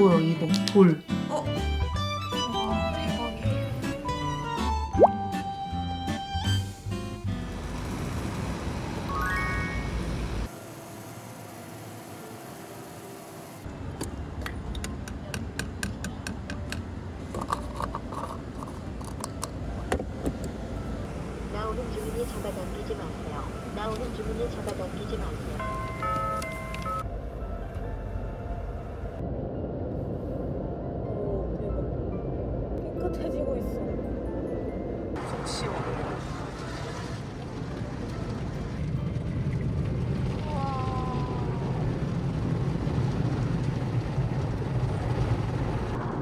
이거요, 이거. 돌. 와, 대박이에요. 나오는 주문이 잡아당기지 마세요. 나오는 주문이 잡아당기지 마세요. 오, 대박. 깨끗해지고 있어. 속 시원해.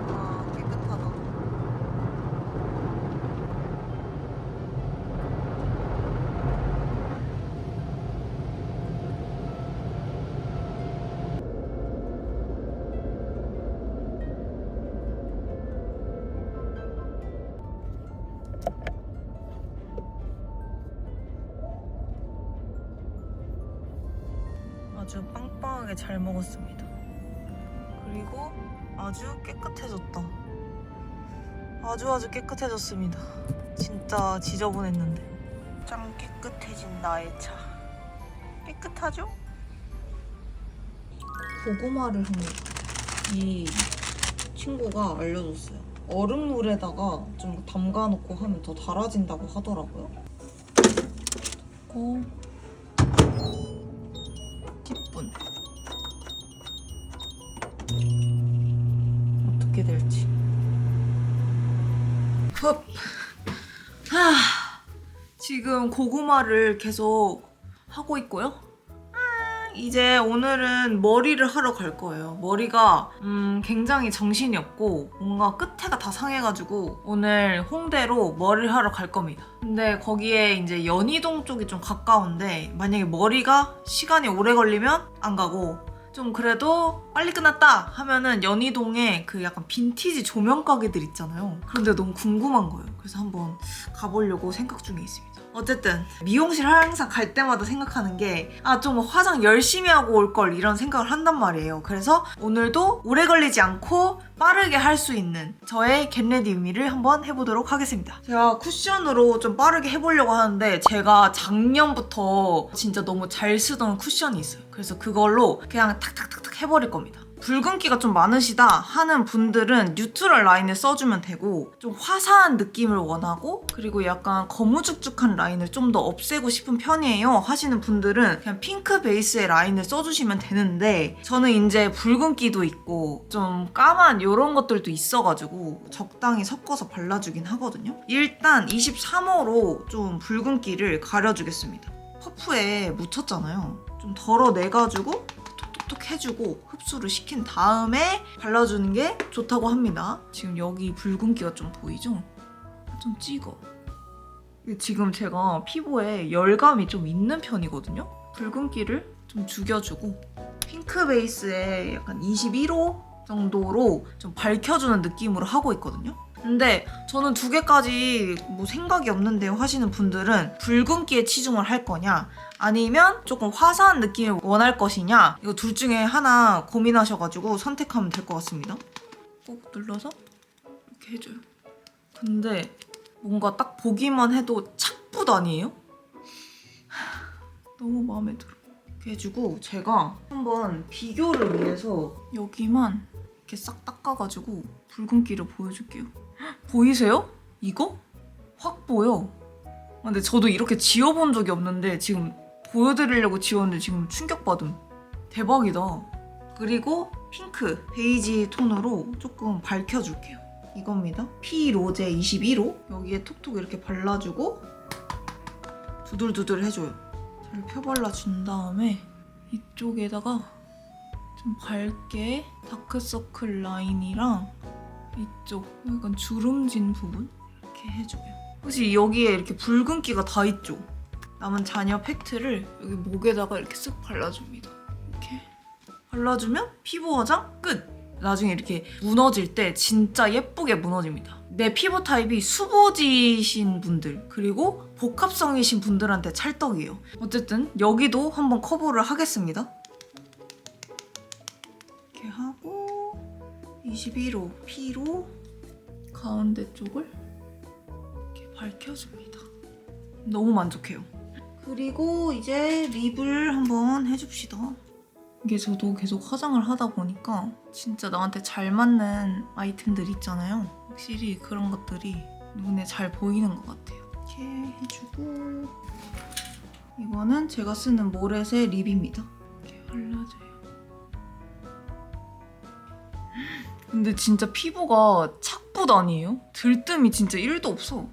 와, 깨끗하다. 아주 빵빵하게 잘 먹었습니다. 그리고 아주 깨끗해졌다. 아주 깨끗해졌습니다. 진짜 지저분했는데. 짱 깨끗해진 나의 차. 깨끗하죠? 고구마를 합니다. 이 친구가 알려줬어요. 얼음물에다가 좀 담가놓고 하면 더 달아진다고 하더라고요. 고 10분. 어떻게 될지. 흡. 지금 고구마를 계속 하고 있고요. 이제 오늘은 머리를 하러 갈 거예요. 머리가 굉장히 정신이 없고 뭔가 끝에가 다 상해가지고 오늘 홍대로 머리를 하러 갈 겁니다. 근데 거기에 이제 연희동 쪽이 좀 가까운데 만약에 머리가 시간이 오래 걸리면 안 가고 좀 그래도 빨리 끝났다 하면은 연희동에 그 약간 빈티지 조명 가게들 있잖아요. 그런데 너무 궁금한 거예요. 그래서 한번 가보려고 생각 중에 있습니다. 어쨌든 미용실 항상 갈 때마다 생각하는 게 좀 화장 열심히 하고 올 걸 이런 생각을 한단 말이에요. 그래서 오늘도 오래 걸리지 않고 빠르게 할 수 있는 저의 겟레디 의미를 한번 해보도록 하겠습니다. 제가 쿠션으로 좀 빠르게 해보려고 하는데 제가 작년부터 진짜 너무 잘 쓰던 쿠션이 있어요. 그래서 그걸로 그냥 탁탁탁탁 해버릴 겁니다. 붉은기가 좀 많으시다 하는 분들은 뉴트럴 라인을 써주면 되고 좀 화사한 느낌을 원하고 그리고 약간 거무죽죽한 라인을 좀 더 없애고 싶은 편이에요 하시는 분들은 그냥 핑크 베이스의 라인을 써주시면 되는데 저는 이제 붉은기도 있고 좀 까만 이런 것들도 있어가지고 적당히 섞어서 발라주긴 하거든요. 일단 23호로 좀 붉은기를 가려주겠습니다. 퍼프에 묻혔잖아요. 좀 덜어내가지고 톡톡 해주고 흡수를 시킨 다음에 발라주는 게 좋다고 합니다. 지금 여기 붉은기가 좀 보이죠? 좀 찍어. 지금 제가 피부에 열감이 좀 있는 편이거든요? 붉은기를 좀 죽여주고 핑크 베이스에 약간 21호 정도로 좀 밝혀주는 느낌으로 하고 있거든요? 근데 저는 두 개까지 뭐 생각이 없는데요 하시는 분들은 붉은기에 치중을 할 거냐 아니면 조금 화사한 느낌을 원할 것이냐 이거 둘 중에 하나 고민하셔가지고 선택하면 될 것 같습니다. 꼭 눌러서 이렇게 해줘요. 근데 뭔가 딱 보기만 해도 착붙 아니에요? 너무 마음에 들어. 이렇게 해주고 제가 한번 비교를 위해서 여기만 이렇게 싹 닦아가지고 붉은기를 보여줄게요. 보이세요? 이거? 확 보여. 근데 저도 이렇게 지워본 적이 없는데 지금 보여드리려고 지웠는데 지금 충격받음. 대박이다. 그리고 핑크, 베이지 톤으로 조금 밝혀줄게요. 이겁니다. 피 로제 21호. 여기에 톡톡 이렇게 발라주고 두들두들 해줘요. 잘 펴발라준 다음에 이쪽에다가 좀 밝게 다크서클 라인이랑 이쪽 약간 주름진 부분 이렇게 해줘요. 혹시 여기에 이렇게 붉은기가 다 있죠? 남은 잔여 팩트를 여기 목에다가 이렇게 쓱 발라줍니다. 이렇게 발라주면 피부 화장 끝! 나중에 이렇게 무너질 때 진짜 예쁘게 무너집니다. 내 피부 타입이 수부지신 분들 그리고 복합성이신 분들한테 찰떡이에요. 어쨌든 여기도 한번 커버를 하겠습니다. 이렇게 하고 21호 P로 가운데 쪽을 이렇게 밝혀줍니다. 너무 만족해요. 그리고 이제 립을 한번 해줍시다. 이게 저도 계속 화장을 하다 보니까 진짜 나한테 잘 맞는 아이템들 있잖아요. 확실히 그런 것들이 눈에 잘 보이는 것 같아요. 이렇게 해주고 이거는 제가 쓰는 모렛의 립입니다. 이렇게 발라줘요. 근데 진짜 피부가 착붙 아니에요? 들뜸이 진짜 1도 없어.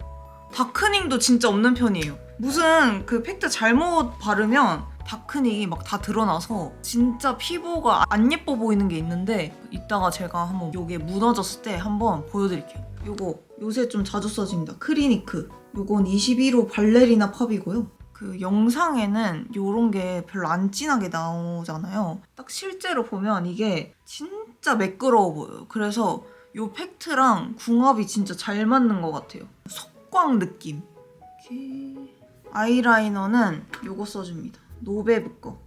다크닝도 진짜 없는 편이에요. 무슨 그 팩트 잘못 바르면 다크닝이 막 다 드러나서 진짜 피부가 안 예뻐 보이는 게 있는데 이따가 제가 한번 요게 무너졌을 때 한번 보여드릴게요. 요거 요새 좀 자주 써집니다. 크리니크. 요건 21호 발레리나 팝이고요. 그 영상에는 요런 게 별로 안 진하게 나오잖아요. 딱 실제로 보면 이게 진짜 매끄러워 보여요. 그래서 요 팩트랑 궁합이 진짜 잘 맞는 것 같아요. 속광 느낌. 이렇게 아이라이너는 요거 써줍니다. 노베브 거.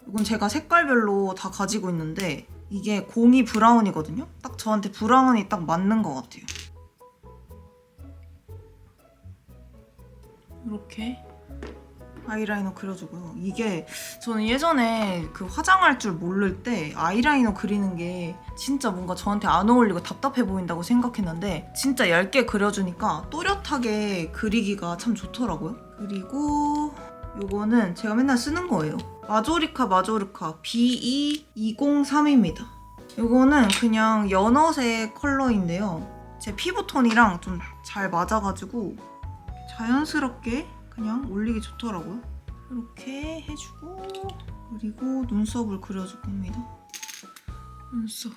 이건 제가 색깔별로 다 가지고 있는데 이게 02 브라운이거든요. 딱 저한테 브라운이 딱 맞는 것 같아요. 이렇게 아이라이너 그려주고요. 이게 저는 예전에 그 화장할 줄 모를 때 아이라이너 그리는 게 진짜 뭔가 저한테 안 어울리고 답답해 보인다고 생각했는데 진짜 얇게 그려주니까 또렷하게 그리기가 참 좋더라고요. 그리고 요거는 제가 맨날 쓰는 거예요. 마조리카 BE203입니다. 요거는 그냥 연어색 컬러인데요. 제 피부톤이랑 좀 잘 맞아가지고 자연스럽게 그냥 올리기 좋더라고요. 이렇게 해주고 그리고 눈썹을 그려줄 겁니다. 눈썹.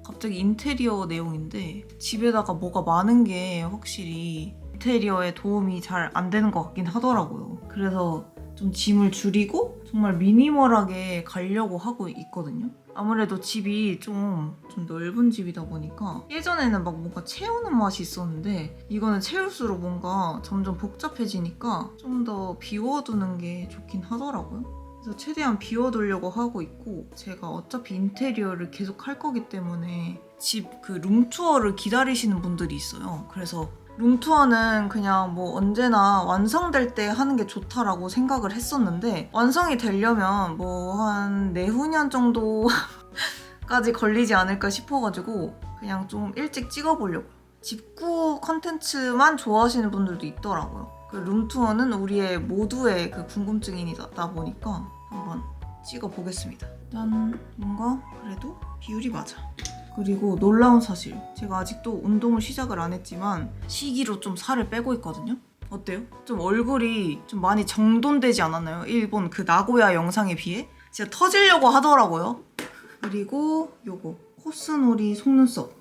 갑자기 인테리어 내용인데 집에다가 뭐가 많은 게 확실히 인테리어에 도움이 잘 안 되는 것 같긴 하더라고요. 그래서 좀 짐을 줄이고 정말 미니멀하게 가려고 하고 있거든요. 아무래도 집이 좀 넓은 집이다 보니까 예전에는 막 뭔가 채우는 맛이 있었는데 이거는 채울수록 뭔가 점점 복잡해지니까 좀 더 비워두는 게 좋긴 하더라고요. 그래서 최대한 비워두려고 하고 있고 제가 어차피 인테리어를 계속 할 거기 때문에 집 그 룸투어를 기다리시는 분들이 있어요. 그래서 룸투어는 그냥 뭐 언제나 완성될 때 하는 게 좋다라고 생각을 했었는데 완성이 되려면 뭐 한 내후년 정도까지 걸리지 않을까 싶어가지고 그냥 좀 일찍 찍어보려고요. 집구 컨텐츠만 좋아하시는 분들도 있더라고요. 그 룸투어는 우리의 모두의 그 궁금증이다 보니까 한번 찍어보겠습니다. 난 뭔가 그래도 비율이 맞아. 그리고 놀라운 사실, 제가 아직도 운동을 시작을 안 했지만 시기로 좀 살을 빼고 있거든요? 어때요? 좀 얼굴이 좀 많이 정돈되지 않았나요? 일본 그 나고야 영상에 비해? 진짜 터지려고 하더라고요. 그리고 요거 코스놀이 속눈썹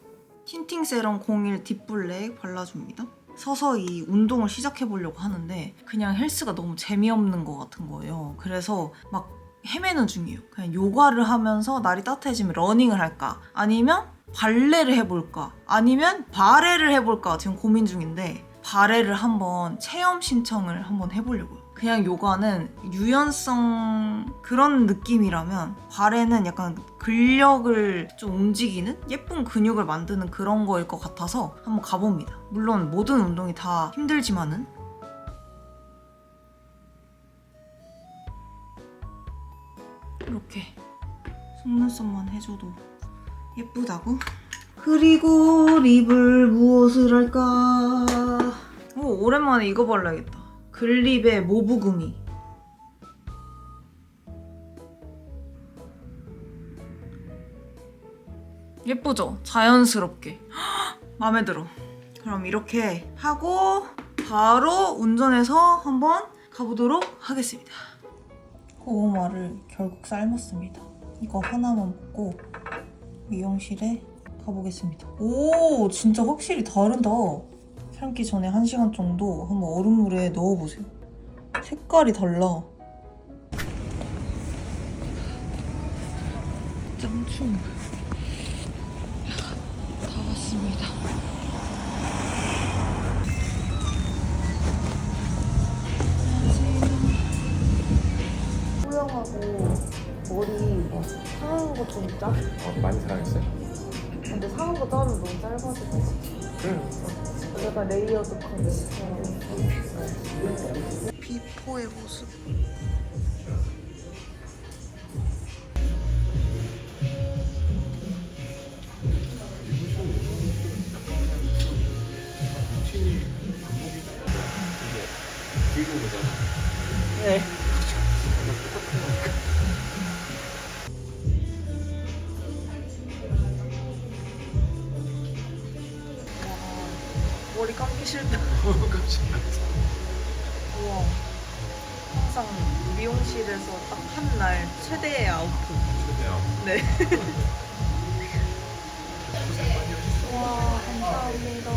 틴팅 세럼 01 딥블랙 발라줍니다. 서서히 운동을 시작해보려고 하는데 그냥 헬스가 너무 재미없는 것 같은 거예요. 그래서 막 헤매는 중이에요. 그냥 요가를 하면서 날이 따뜻해지면 러닝을 할까? 아니면 발레를 해볼까? 아니면 바레를 해볼까? 지금 고민 중인데 바레를 한번 체험 신청을 한번 해보려고요. 그냥 요가는 유연성 그런 느낌이라면 바레는 약간 근력을 좀 움직이는 예쁜 근육을 만드는 그런 거일 것 같아서 한번 가봅니다. 물론 모든 운동이 다 힘들지만은 이렇게 속눈썹만 해줘도 예쁘다고? 그리고 립을 무엇을 할까? 오, 오랜만에 이거 발라야겠다. 글립의 모브구미. 예쁘죠? 자연스럽게. 마음에 들어. 그럼 이렇게 하고 바로 운전해서 한번 가보도록 하겠습니다. 고구마를 결국 삶았습니다. 이거 하나만 먹고 미용실에 가보겠습니다. 오, 진짜 확실히 다르다. 삶기 전에 1시간 정도 한번 얼음물에 넣어보세요. 색깔이 달라. 짱충. 다 왔습니다. 후영하고 머리 상한 거 좀 있다? 많이 사랑했어요? 근데 사는 거 자르면 너무 짧아지고. 응. 약간 레이어드 컷. 비포의 모습. 브이로그잖아. 네. 머리 감기 싫다. 깜짝이야. 우와. 항상 미용실에서 딱 한 날 최대의 아웃풋. 네. 와, 감사합니다.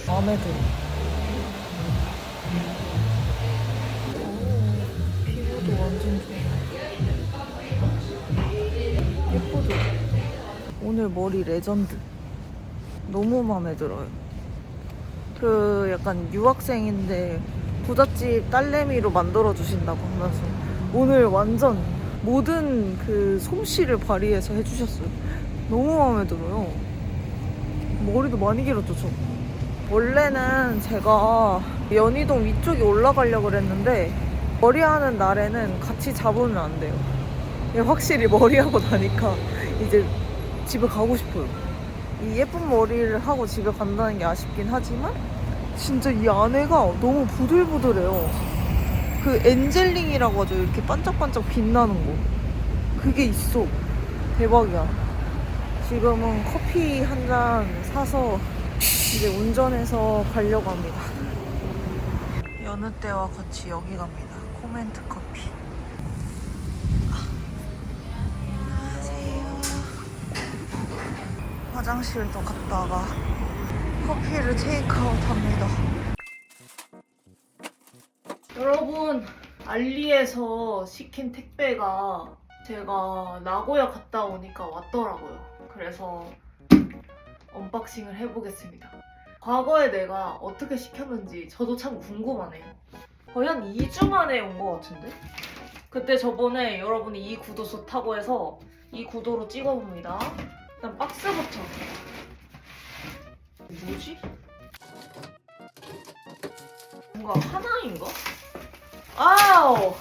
마음에 들어. 오, 피부도 완전 좋아. 예쁘죠? 오늘 머리 레전드. 너무 마음에 들어요. 그 약간 유학생인데 부잣집 딸내미로 만들어 주신다고 하면서 오늘 완전 모든 그 솜씨를 발휘해서 해주셨어요. 너무 마음에 들어요. 머리도 많이 길었죠, 저. 원래는 제가 연희동 위쪽에 올라가려고 그랬는데 머리하는 날에는 같이 잡으면 안 돼요. 확실히 머리하고 나니까 이제 집에 가고 싶어요. 이 예쁜 머리를 하고 집에 간다는 게 아쉽긴 하지만 진짜 이 안에가 너무 부들부들해요. 그 엔젤링이라고 하죠. 이렇게 반짝반짝 빛나는 거. 그게 있어. 대박이야. 지금은 커피 한 잔 사서 이제 운전해서 가려고 합니다. 여느 때와 같이 여기 갑니다. 코멘트 커피. 안녕하세요. 화장실도 갔다가 커피를 테이크아웃 합니다. 여러분, 알리에서 시킨 택배가 제가 나고야 갔다 오니까 왔더라고요. 그래서 언박싱을 해보겠습니다. 과거에 내가 어떻게 시켰는지 저도 참 궁금하네요. 거의 한 2주 만에 온 것 같은데? 그때 저번에 여러분이 이 구도 좋다고 해서 이 구도로 찍어봅니다. 일단 박스부터. 뭐지? 뭔가 하나인가? 아우!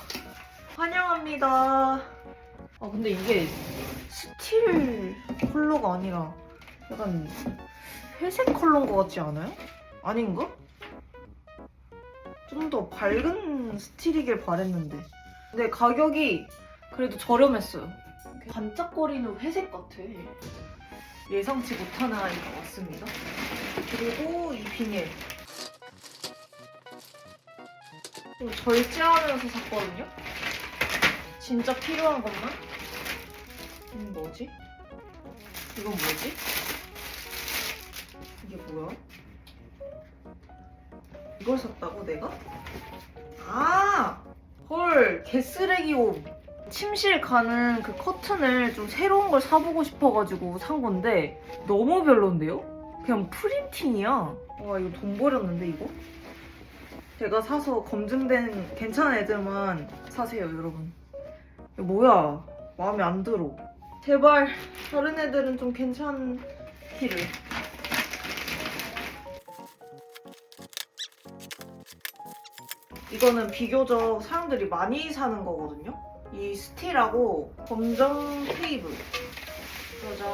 환영합니다. 아 근데 이게 스틸 컬러가 아니라 약간 회색 컬러인 것 같지 않아요? 아닌가? 좀 더 밝은 스틸이길 바랬는데. 근데 가격이 그래도 저렴했어요. 반짝거리는 회색 같아. 예상치 못한 아이가 왔습니다. 그리고 이 비닐. 좀 절제하면서 샀거든요? 진짜 필요한 것만? 뭐지? 이건 뭐지? 이게 뭐야? 이걸 샀다고 내가? 아! 헐, 개쓰레기옷. 침실 가는 그 커튼을 좀 새로운 걸 사보고 싶어가지고 산 건데 너무 별론데요? 그냥 프린팅이야. 와, 이거 돈 버렸는데 이거? 제가 사서 검증된 괜찮은 애들만 사세요, 여러분. 이거 뭐야? 마음에 안 들어. 제발 다른 애들은 좀 괜찮기를. 이거는 비교적 사람들이 많이 사는 거거든요. 이 스틸하고 검정 테이프. 짜잔.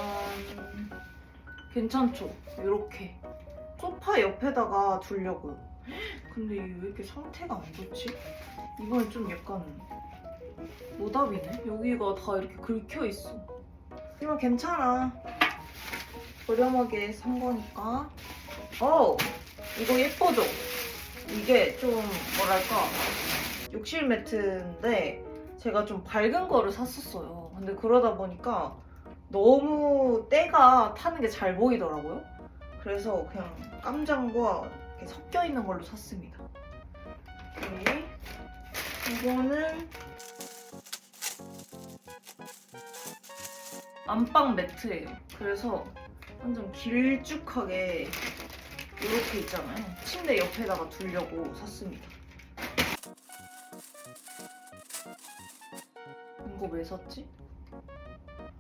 괜찮죠? 이렇게 소파 옆에다가 두려고요. 근데 이게 왜 이렇게 상태가 안 좋지? 이번엔 좀 약간 노답이네. 여기가 다 이렇게 긁혀있어. 하지만 괜찮아. 저렴하게 산 거니까. 이거 예뻐져. 이게 좀 뭐랄까 욕실 매트인데 제가 좀 밝은 거를 샀었어요. 근데 그러다 보니까 너무 때가 타는 게 잘 보이더라고요. 그래서 그냥 깜장과 이렇게 섞여 있는 걸로 샀습니다. 오케이. 이거는 안방 매트예요. 그래서 완전 길쭉하게 이렇게 있잖아요. 침대 옆에다가 두려고 샀습니다. 이거 왜 샀지?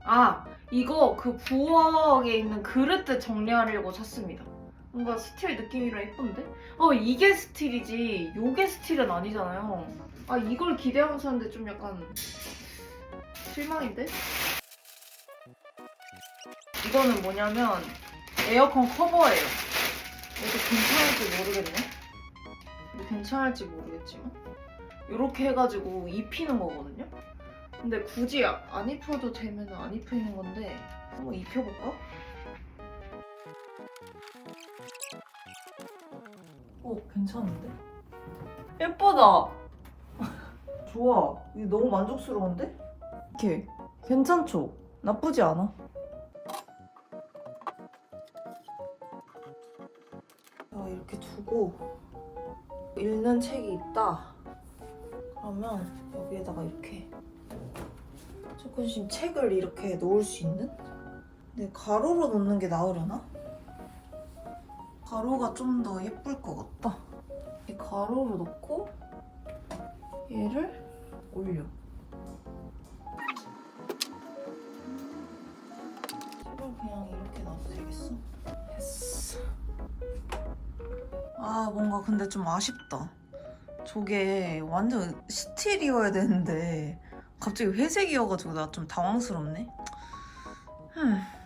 아! 이거 그 부엌에 있는 그릇들 정리하려고 샀습니다. 뭔가 스틸 느낌이라 예쁜데? 이게 스틸이지 요게 스틸은 아니잖아요. 아 이걸 기대하면서 샀는데 좀 약간 실망인데? 이거는 뭐냐면 에어컨 커버예요. 이것도 괜찮을지 모르겠네. 이거 괜찮을지 모르겠지만 이렇게 해가지고 입히는 거거든요. 근데 굳이 안 입혀도 되면 안 입히는 건데 한번 입혀볼까? 괜찮은데? 예쁘다! 좋아. 이거 너무 만족스러운데? 이렇게 괜찮죠? 나쁘지 않아. 이렇게 두고 읽는 책이 있다. 그러면 여기에다가 이렇게 조금씩 책을 이렇게 놓을 수 있는? 근데 가로로 놓는 게 나으려나? 가로가 좀 더 예쁠 것 같다. 이 가로로 놓고 얘를 올려. 책을 그냥 이렇게 놔도 되겠어? 됐어. 아 뭔가 근데 좀 아쉽다. 저게 완전 스틸이어야 되는데 갑자기 회색이어가지고 나 좀 당황스럽네.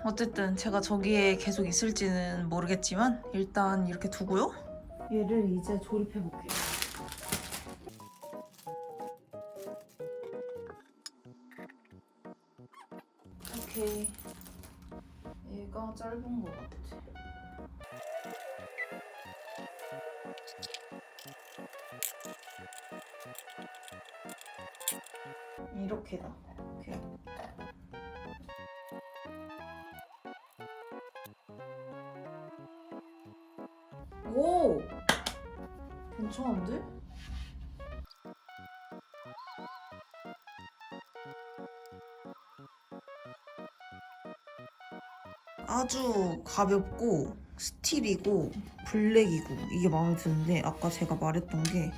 어쨌든 제가 저기에 계속 있을지는 모르겠지만 일단 이렇게 두고요. 얘를 이제 조립해볼게요. 오케이. 얘가 짧은 것 같아. 이렇게다. 오케이. 오! 괜찮은데? 아주 가볍고 스틸이고 블랙이고 이게 마음에 드는데 아까 제가 말했던 게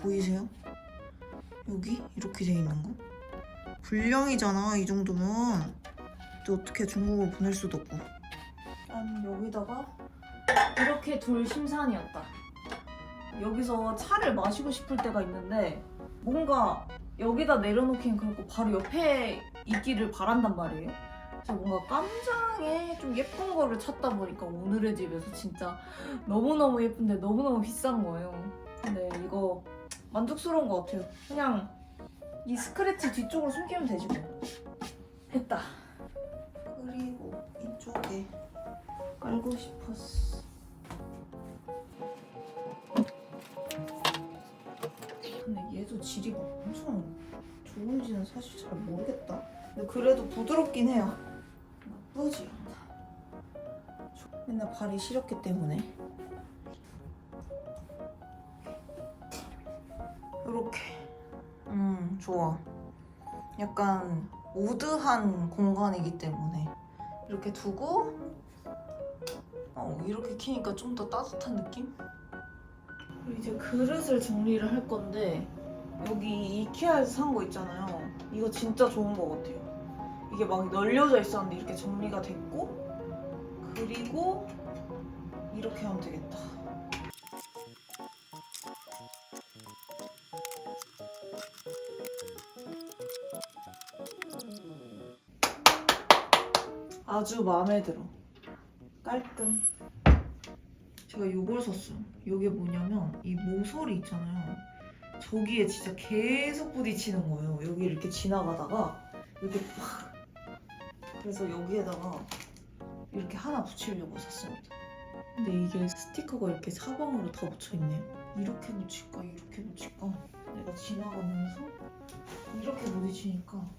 보이세요? 여기 이렇게 돼 있는 거? 불량이잖아 이 정도면. 또 어떻게 중국으로 보낼 수도 없고. 일단 여기다가 이렇게 둘 심산이었다. 여기서 차를 마시고 싶을 때가 있는데 뭔가 여기다 내려놓기엔 그렇고 바로 옆에 있기를 바란단 말이에요. 그래서 뭔가 깜장에 좀 예쁜 거를 찾다 보니까 오늘의 집에서 진짜 너무너무 예쁜데 너무너무 비싼 거예요. 근데 이거 만족스러운 것 같아요. 그냥 이 스크래치 뒤쪽으로 숨기면 되지 뭐. 됐다. 그리고 이쪽에 깔고 싶었어. 근데 얘도 질이 막 엄청 좋은지는 사실 잘 모르겠다. 근데 그래도 부드럽긴 해요. 나쁘지 않아. 맨날 발이 시렸기 때문에. 이렇게. 좋아. 약간 우드한 공간이기 때문에 이렇게 두고 이렇게 키니까 좀 더 따뜻한 느낌? 그리고 이제 그릇을 정리를 할 건데 여기 이케아에서 산 거 있잖아요. 이거 진짜 좋은 거 같아요. 이게 막 널려져 있었는데 이렇게 정리가 됐고 그리고 이렇게 하면 되겠다. 아주 마음에 들어. 깔끔. 제가 이걸 샀어요. 이게 뭐냐면 이 모서리 있잖아요. 저기에 진짜 계속 부딪히는 거예요. 여기 이렇게 지나가다가 이렇게 팍. 그래서 여기에다가 이렇게 하나 붙이려고 샀습니다. 근데 이게 스티커가 이렇게 사방으로 다 붙여있네요. 이렇게 붙일까 이렇게 붙일까. 내가 지나가면서 이렇게 부딪히니까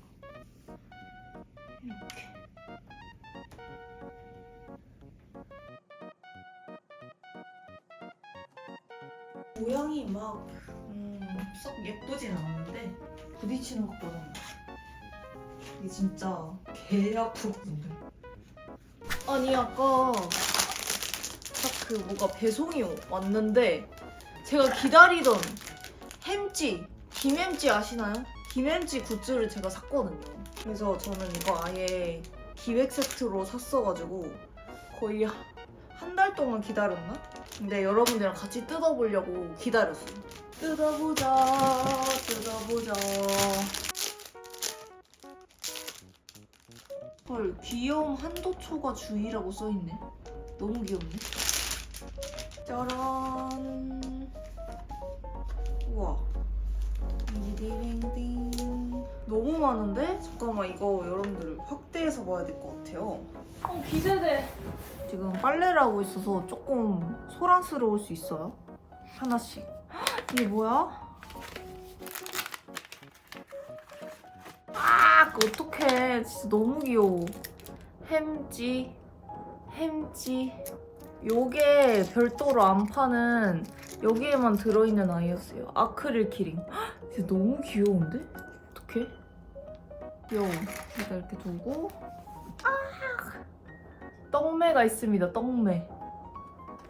이렇게. 모양이 막 썩 예쁘진 않은데 부딪히는 것보다는 이게 진짜 개 아프거든요. 아니 아까 딱 그 뭐가 배송이 왔는데 제가 기다리던 햄찌 김햄찌 아시나요? 김햄찌 굿즈를 제가 샀거든요. 그래서 저는 이거 아예 기획 세트로 샀어가지고 거의 한 달 동안 기다렸나? 근데 여러분들이랑 같이 뜯어보려고 기다렸어요. 뜯어보자. 헐, 귀여움 한도초가 주의라고 써있네. 너무 귀엽네. 짜란. 우와. 디디링딩. 너무 많은데? 잠깐만, 이거 여러분들 확대해서 봐야 될 것 같아요. 기대돼. 지금 빨래를 하고 있어서 조금 소란스러울 수 있어요. 하나씩. 이게 뭐야? 어떡해. 진짜 너무 귀여워. 햄찌. 요게 별도로 안 파는 여기에만 들어있는 아이였어요. 아크릴 키링. 진짜 너무 귀여운데? 어떡해? 귀여워. 여기다 이렇게 두고. 떡매가 있습니다. 떡매.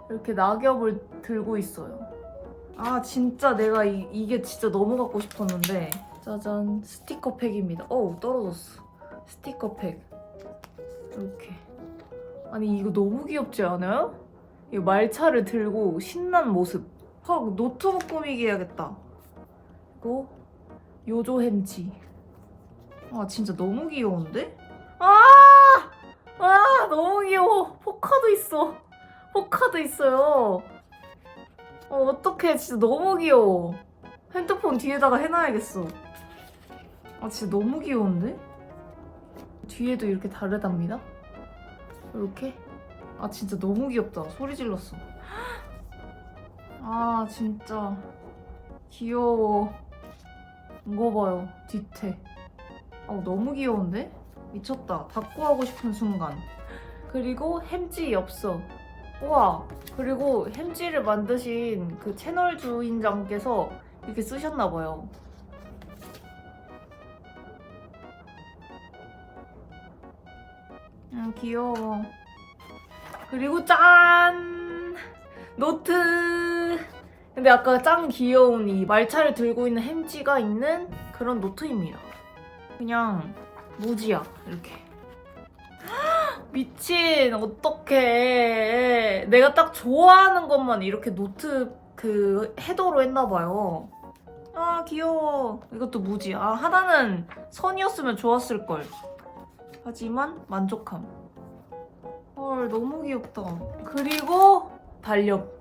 이렇게 낙엽을 들고 있어요. 진짜 내가 이게 진짜 너무 갖고 싶었는데. 짜잔, 스티커 팩입니다. 떨어졌어. 스티커 팩. 이렇게. 아니 이거 너무 귀엽지 않아요? 이 말차를 들고 신난 모습. 노트북 꾸미기 해야겠다. 그리고 요조 햄치. 진짜 너무 귀여운데? 너무 귀여워. 포카도 있어. 포카도 있어요. 어떡해. 진짜 너무 귀여워. 핸드폰 뒤에다가 해놔야겠어. 진짜 너무 귀여운데? 뒤에도 이렇게 다르답니다. 이렇게. 진짜 너무 귀엽다. 소리 질렀어. 진짜 귀여워. 이거 봐요. 뒤태. 너무 귀여운데? 미쳤다. 닫고 하고 싶은 순간. 그리고 햄찌 엽서. 우와. 그리고 햄찌를 만드신 그 채널 주인장께서 이렇게 쓰셨나봐요. 귀여워. 그리고 짠! 노트! 근데 아까 짱 귀여운 이 말차를 들고 있는 햄찌가 있는 그런 노트입니다. 그냥 무지야. 이렇게. 미친. 어떡해. 내가 딱 좋아하는 것만 이렇게 노트 그 헤더로 했나봐요. 귀여워. 이것도 무지. 하나는 선이었으면 좋았을걸. 하지만 만족함. 헐, 너무 귀엽다. 그리고 달력.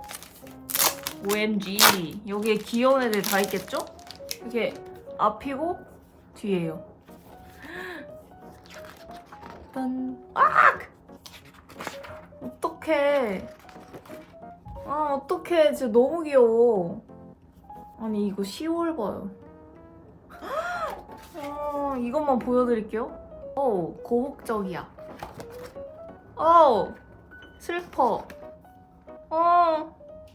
OMG. 여기에 귀여운 애들 다 있겠죠? 이게 앞이고 뒤에요. 짠. 어떡해. 어떡해. 진짜 너무 귀여워. 아니 이거 10월 봐요. 이것만 보여드릴게요. 고혹적이야. 슬퍼.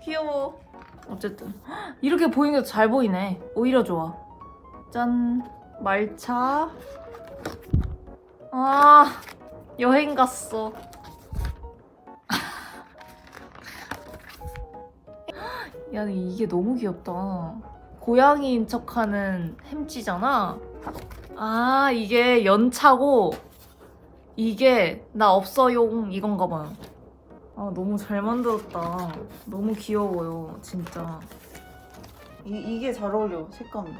귀여워. 어쨌든 이렇게 보이는 게 잘 보이네. 오히려 좋아. 짠. 말차. 여행 갔어. 야, 이게 너무 귀엽다. 고양이인 척하는 햄찌잖아. 이게 연차고 이게 나 없어용 이건가 봐요. 너무 잘 만들었다. 너무 귀여워요, 진짜. 이게 잘 어울려, 색감이.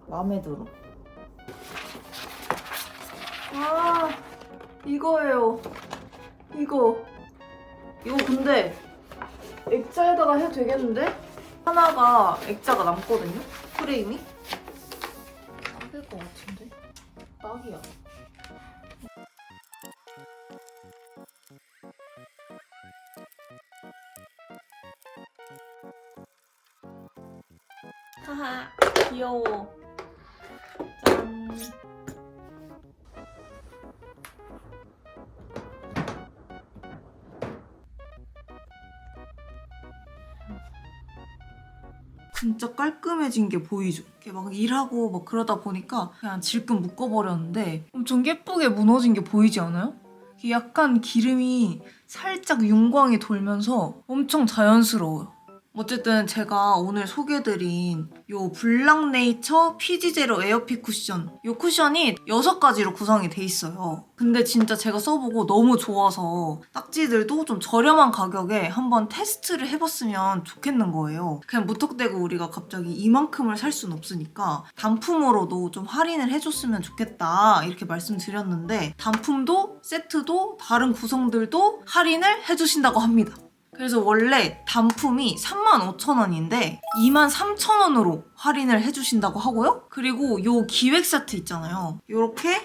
마음에 들어. 이거예요. 이거 근데 액자에다가 해도 되겠는데? 하나가 액자가 남거든요? 프레임이? 딱일 것 같은데? 딱이야. 하하, 귀여워. 짠. 진짜 깔끔해진 게 보이죠? 이렇게 막 일하고 막 그러다 보니까 그냥 질끈 묶어버렸는데 엄청 예쁘게 무너진 게 보이지 않아요? 약간 기름이 살짝 윤광이 돌면서 엄청 자연스러워요. 어쨌든 제가 오늘 소개해드린 요 블랑네이처 피지제로 에어핏 쿠션, 요 쿠션이 6가지로 구성이 돼 있어요. 근데 진짜 제가 써보고 너무 좋아서 딱지들도 좀 저렴한 가격에 한번 테스트를 해봤으면 좋겠는 거예요. 그냥 무턱대고 우리가 갑자기 이만큼을 살 순 없으니까 단품으로도 좀 할인을 해줬으면 좋겠다 이렇게 말씀드렸는데 단품도 세트도 다른 구성들도 할인을 해주신다고 합니다. 그래서 원래 단품이 35,000원인데 23,000원으로 할인을 해주신다고 하고요. 그리고 요 기획 세트 있잖아요. 요렇게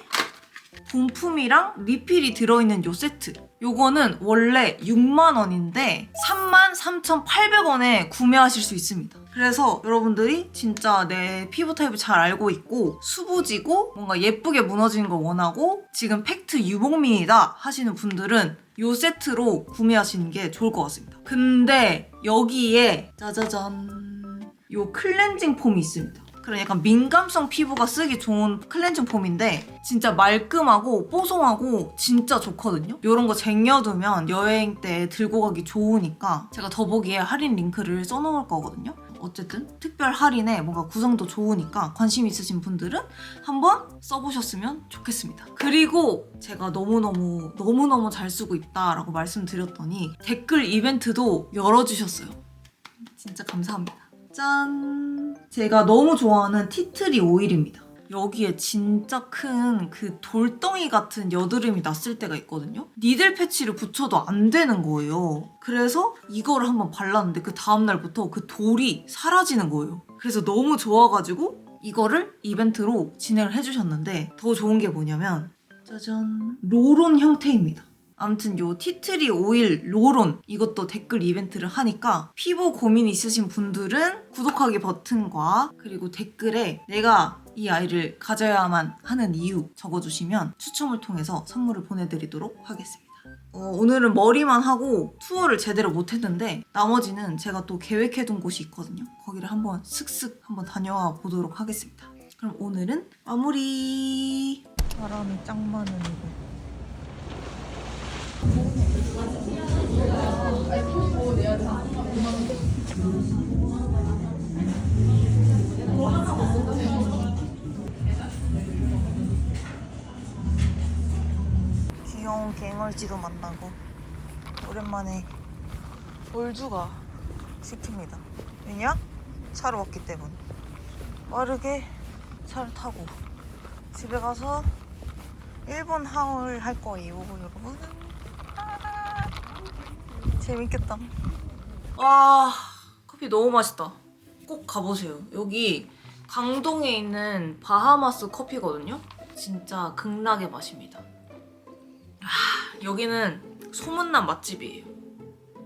본품이랑 리필이 들어있는 요 세트. 요거는 원래 6만원인데 33,800원에 구매하실 수 있습니다. 그래서 여러분들이 진짜 내 피부 타입을 잘 알고 있고 수부지고 뭔가 예쁘게 무너지는 걸 원하고 지금 팩트 유복민이다 하시는 분들은 요 세트로 구매하시는 게 좋을 것 같습니다. 근데 여기에 짜자잔 요 클렌징 폼이 있습니다. 그런 약간 민감성 피부가 쓰기 좋은 클렌징 폼인데 진짜 말끔하고 뽀송하고 진짜 좋거든요. 이런 거 쟁여두면 여행 때 들고 가기 좋으니까 제가 더보기에 할인 링크를 써놓을 거거든요. 어쨌든 특별 할인에 뭔가 구성도 좋으니까 관심 있으신 분들은 한번 써보셨으면 좋겠습니다. 그리고 제가 너무너무 잘 쓰고 있다라고 말씀드렸더니 댓글 이벤트도 열어주셨어요. 진짜 감사합니다. 짠! 제가 너무 좋아하는 티트리 오일입니다. 여기에 진짜 큰 그 돌덩이 같은 여드름이 났을 때가 있거든요. 니들 패치를 붙여도 안 되는 거예요. 그래서 이거를 한번 발랐는데 그 다음날부터 그 돌이 사라지는 거예요. 그래서 너무 좋아가지고 이거를 이벤트로 진행을 해주셨는데 더 좋은 게 뭐냐면 짜잔! 롤온 형태입니다. 아무튼 요 티트리 오일 롤온 이것도 댓글 이벤트를 하니까 피부 고민 있으신 분들은 구독하기 버튼과 그리고 댓글에 내가 이 아이를 가져야만 하는 이유 적어주시면 추첨을 통해서 선물을 보내드리도록 하겠습니다. 오늘은 머리만 하고 투어를 제대로 못했는데 나머지는 제가 또 계획해둔 곳이 있거든요. 거기를 한번 슥슥 한번 다녀와 보도록 하겠습니다. 그럼 오늘은 마무리. 바람이 짱 많은 이거. 귀여운 갱얼지도 만나고 오랜만에 볼주가 시킵니다. 왜냐? 차로 왔기 때문. 빠르게 차를 타고 집에 가서 일본 하울 할 거예요, 여러분. 재밌겠다. 와, 커피 너무 맛있다. 꼭 가보세요. 여기 강동에 있는 바하마스 커피거든요. 진짜 극락의 맛입니다. 여기는 소문난 맛집이에요.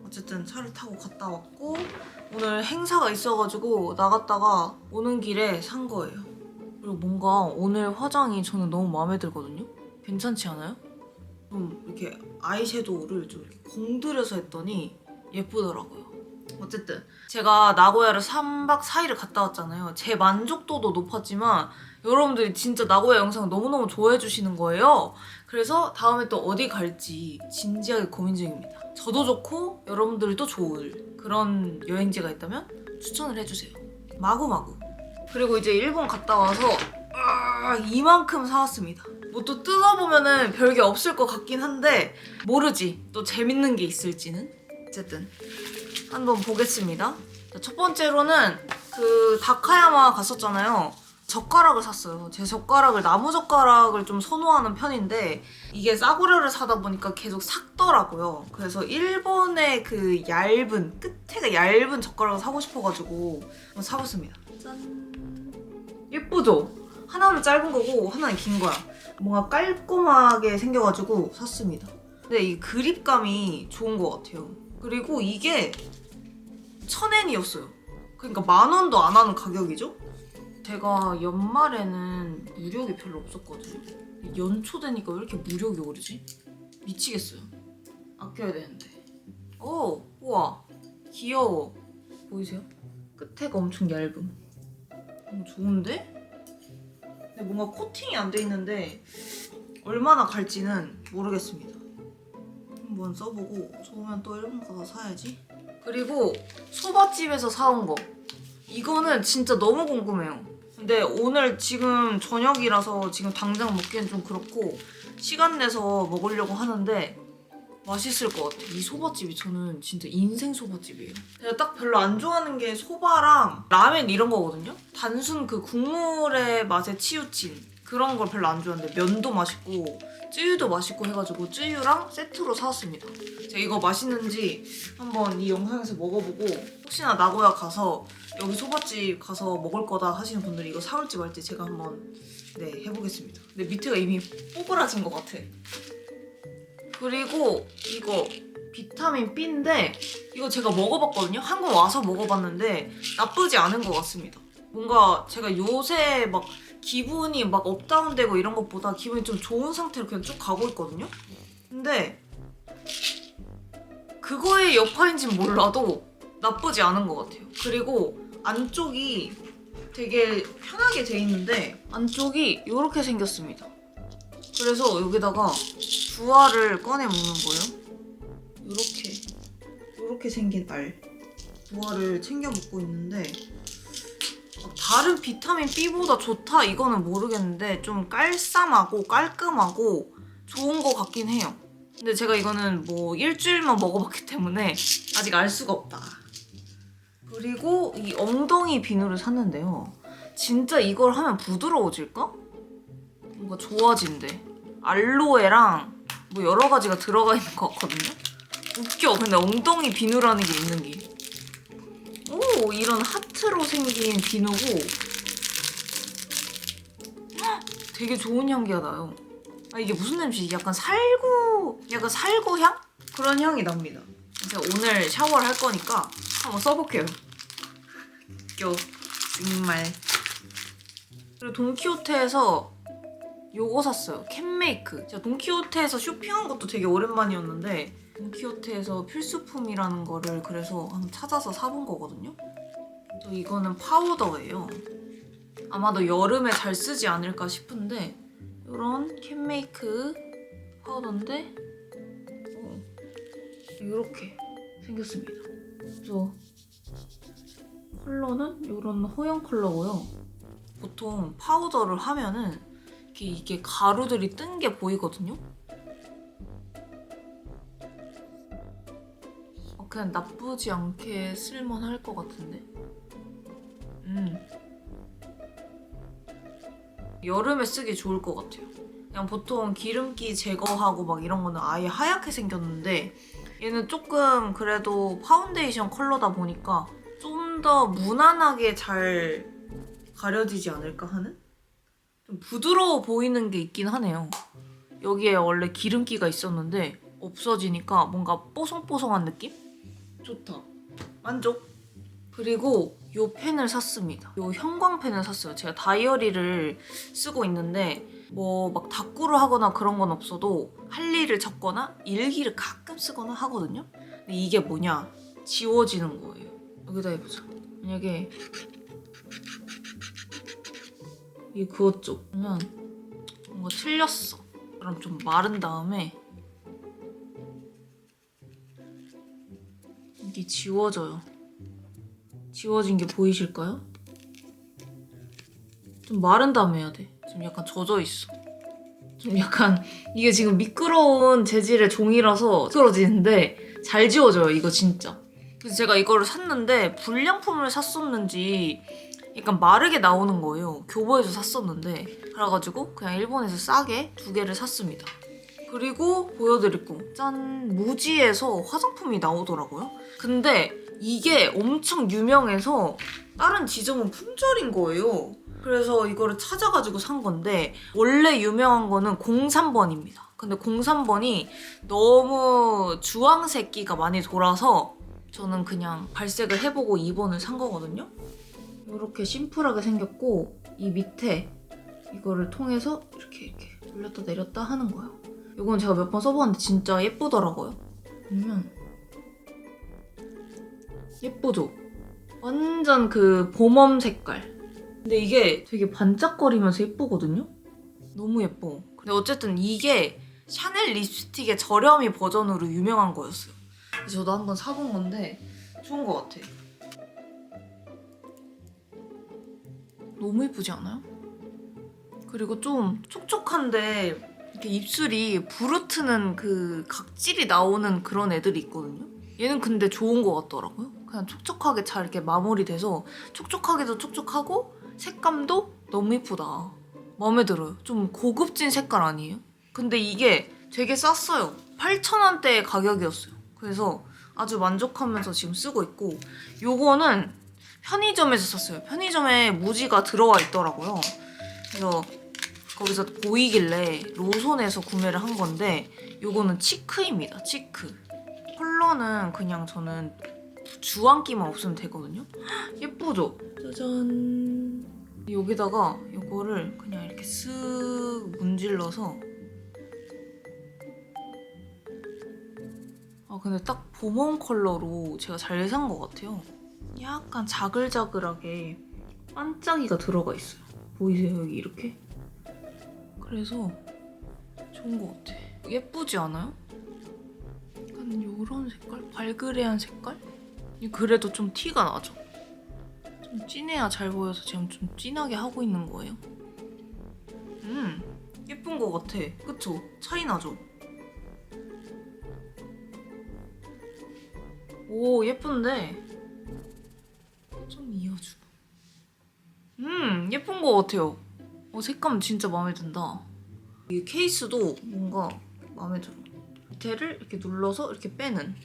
어쨌든 차를 타고 갔다 왔고 오늘 행사가 있어가지고 나갔다가 오는 길에 산 거예요. 그리고 뭔가 오늘 화장이 저는 너무 마음에 들거든요. 괜찮지 않아요? 좀 이렇게 아이섀도우를 좀 이렇게 공들여서 했더니 예쁘더라고요. 어쨌든 제가 나고야를 3박 4일을 갔다 왔잖아요. 제 만족도도 높았지만 여러분들이 진짜 나고야 영상을 너무너무 좋아해 주시는 거예요. 그래서 다음에 또 어디 갈지 진지하게 고민 중입니다. 저도 좋고 여러분들도 좋을 그런 여행지가 있다면 추천을 해주세요. 마구마구. 그리고 이제 일본 갔다 와서 이만큼 사왔습니다. 뭐 또 뜯어보면은 별게 없을 것 같긴 한데 모르지. 또 재밌는 게 있을지는. 어쨌든 한번 보겠습니다. 첫 번째로는 그 다카야마 갔었잖아요. 젓가락을 샀어요. 제 젓가락을 나무 젓가락을 좀 선호하는 편인데 이게 싸구려를 사다 보니까 계속 삭더라고요. 그래서 일본의 그 얇은 끝에가 얇은 젓가락을 사고 싶어가지고 한번 사봤습니다. 짠. 예쁘죠? 하나는 짧은 거고 하나는 긴 거야. 뭔가 깔끔하게 생겨가지고 샀습니다. 근데 이 그립감이 좋은 것 같아요. 그리고 이게 1,000엔이었어요. 그러니까 10,000원도 안 하는 가격이죠? 제가 연말에는 무력이 별로 없었거든요. 연초 되니까 왜 이렇게 무력이 오르지? 미치겠어요. 아껴야 되는데. 오! 우와! 귀여워. 보이세요? 끝에가 엄청 얇음. 좋은데? 근데 뭔가 코팅이 안 돼 있는데 얼마나 갈지는 모르겠습니다. 한번 써보고 좋으면 또 일본 가서 사야지. 그리고 소바집에서 사온 거. 이거는 진짜 너무 궁금해요. 근데 오늘 지금 저녁이라서 지금 당장 먹기엔 좀 그렇고 시간 내서 먹으려고 하는데 맛있을 것 같아요. 이 소바집이 저는 진짜 인생 소바집이에요. 제가 딱 별로 안 좋아하는 게 소바랑 라멘 이런 거거든요. 단순 그 국물의 맛에 치우친 그런 걸 별로 안 좋아하는데 면도 맛있고 쯔유도 맛있고 해가지고 쯔유랑 세트로 사왔습니다. 제가 이거 맛있는지 한번 이 영상에서 먹어보고 혹시나 나고야 가서 여기 소바집 가서 먹을 거다 하시는 분들이 이거 사올지 말지 제가 한번 해보겠습니다. 근데 밑에가 이미 뽀글어진 것 같아. 그리고 이거 비타민 B인데 이거 제가 먹어봤거든요. 한국 와서 먹어봤는데 나쁘지 않은 것 같습니다. 뭔가 제가 요새 막 기분이 막 업다운되고 이런 것보다 기분이 좀 좋은 상태로 그냥 쭉 가고 있거든요. 근데 그거의 여파인지는 몰라도 나쁘지 않은 것 같아요. 그리고 안쪽이 되게 편하게 돼 있는데 안쪽이 이렇게 생겼습니다. 그래서 여기다가 두알을 꺼내 먹는 거예요. 이렇게 생긴 알 두알을 챙겨 먹고 있는데 다른 비타민 B보다 좋다 이거는 모르겠는데 좀 깔쌈하고 깔끔하고 좋은 것 같긴 해요. 근데 제가 이거는 뭐 일주일만 먹어봤기 때문에 아직 알 수가 없다. 그리고 이 엉덩이 비누를 샀는데요. 진짜 이걸 하면 부드러워질까? 뭔가 좋아진대. 알로에랑 뭐 여러 가지가 들어가 있는 것 같거든요. 웃겨. 근데 엉덩이 비누라는 게 있는 게. 오, 이런 하트로 생긴 비누고 되게 좋은 향기가 나요. 아, 이게 무슨 냄새지? 약간 살구향? 그런 향이 납니다. 제가 오늘 샤워를 할 거니까 한번 써볼게요. 웃겨. 정말. 그리고 돈키호테에서 요거 샀어요. 캔메이크. 제가 돈키호테에서 쇼핑한 것도 되게 오랜만이었는데 돈키호테에서 필수품이라는 거를 그래서 한번 찾아서 사본 거거든요. 또 이거는 파우더예요. 아마도 여름에 잘 쓰지 않을까 싶은데 이런 캔메이크 파우더인데 이렇게 생겼습니다. 그래서 컬러는 이런 허연 컬러고요. 보통 파우더를 하면은 이게 가루들이 뜬 게 보이거든요. 그냥 나쁘지 않게 쓸만할 것 같은데. 여름에 쓰기 좋을 것 같아요. 그냥 보통 기름기 제거하고 막 이런 거는 아예 하얗게 생겼는데 얘는 조금 그래도 파운데이션 컬러다 보니까 좀 더 무난하게 잘 가려지지 않을까 하는? 좀 부드러워 보이는 게 있긴 하네요. 여기에 원래 기름기가 있었는데 없어지니까 뭔가 뽀송뽀송한 느낌? 좋다. 만족. 그리고 이 펜을 샀습니다. 이 형광펜을 샀어요. 제가 다이어리를 쓰고 있는데 뭐 막 다꾸를 하거나 그런 건 없어도 할 일을 적거나 일기를 가끔 쓰거나 하거든요. 근데 이게 뭐냐? 지워지는 거예요. 여기다 해보자. 만약에 이 그었죠? 그러면 뭔가 틀렸어. 그럼 좀 마른 다음에 이게 지워져요. 지워진 게 보이실까요? 좀 마른 다음에 해야 돼. 지금 약간 젖어 있어. 좀 약간 이게 지금 미끄러운 재질의 종이라서 미끄러지는데 잘 지워져요. 이거 진짜. 그래서 제가 이거를 샀는데 불량품을 샀었는지 약간 마르게 나오는 거예요. 교보에서 샀었는데 그래가지고 그냥 일본에서 싸게 2개를 샀습니다. 그리고 보여드릴 거 짠! 무지에서 화장품이 나오더라고요. 근데 이게 엄청 유명해서 다른 지점은 품절인 거예요. 그래서 이거를 찾아가지고 산 건데 원래 유명한 거는 03번입니다. 근데 03번이 너무 주황색기가 많이 돌아서 저는 그냥 발색을 해보고 2번을 산 거거든요. 이렇게 심플하게 생겼고 이 밑에 이거를 통해서 이렇게 올렸다 내렸다 하는 거예요. 이건 제가 몇 번 써봤는데 진짜 예쁘더라고요. 보면 예쁘죠? 완전 그 봄웜 색깔. 근데 이게 되게 반짝거리면서 예쁘거든요? 너무 예뻐. 근데 어쨌든 이게 샤넬 립스틱의 저렴이 버전으로 유명한 거였어요. 그래서 저도 한번 사본 건데 좋은 것 같아. 너무 예쁘지 않아요? 그리고 좀 촉촉한데 이렇게 입술이 부르트는 그 각질이 나오는 그런 애들이 있거든요. 얘는 근데 좋은 것 같더라고요. 그냥 촉촉하게 잘 이렇게 마무리돼서 촉촉하게도 촉촉하고 색감도 너무 예쁘다. 마음에 들어요. 좀 고급진 색깔 아니에요? 근데 이게 되게 쌌어요. 8,000원대 가격이었어요. 그래서 아주 만족하면서 지금 쓰고 있고, 요거는 편의점에서 샀어요. 편의점에 무지가 들어와 있더라고요. 그래서 거기서 보이길래 로손에서 구매를 한 건데, 요거는 치크입니다. 치크. 컬러는 그냥 저는 주황기만 없으면 되거든요. 예쁘죠? 짜잔. 여기다가 요거를 그냥 이렇게 쓱 문질러서, 아 근데 딱 봄웜 컬러로 제가 잘 산 것 같아요. 약간 자글자글하게 반짝이가 들어가 있어요. 보이세요? 여기 이렇게? 그래서 좋은 것 같아. 예쁘지 않아요? 약간 요런 색깔? 발그레한 색깔? 그래도 좀 티가 나죠? 좀 진해야 잘 보여서 지금 좀 진하게 하고 있는 거예요. 예쁜 것 같아. 그쵸? 차이 나죠? 오, 예쁜데 좀 이어주고. 예쁜 것 같아요. 색감 진짜 마음에 든다. 이 케이스도 뭔가 마음에 들어. 밑에를 이렇게 눌러서 이렇게 빼는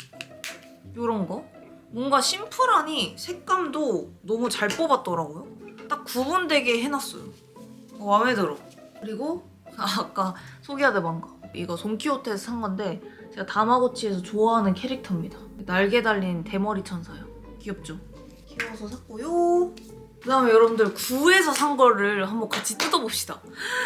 요런 거. 뭔가 심플하니 색감도 너무 잘 뽑았더라고요. 딱 구분되게 해놨어요. 마음에 들어. 그리고 아까 소개하다 만 거. 이거 돈키호테에서 산 건데 제가 다마고치에서 좋아하는 캐릭터입니다. 날개 달린 대머리 천사요. 귀엽죠? 귀여워서 샀고요. 그 다음에 여러분들 구에서 산 거를 한번 같이 뜯어봅시다.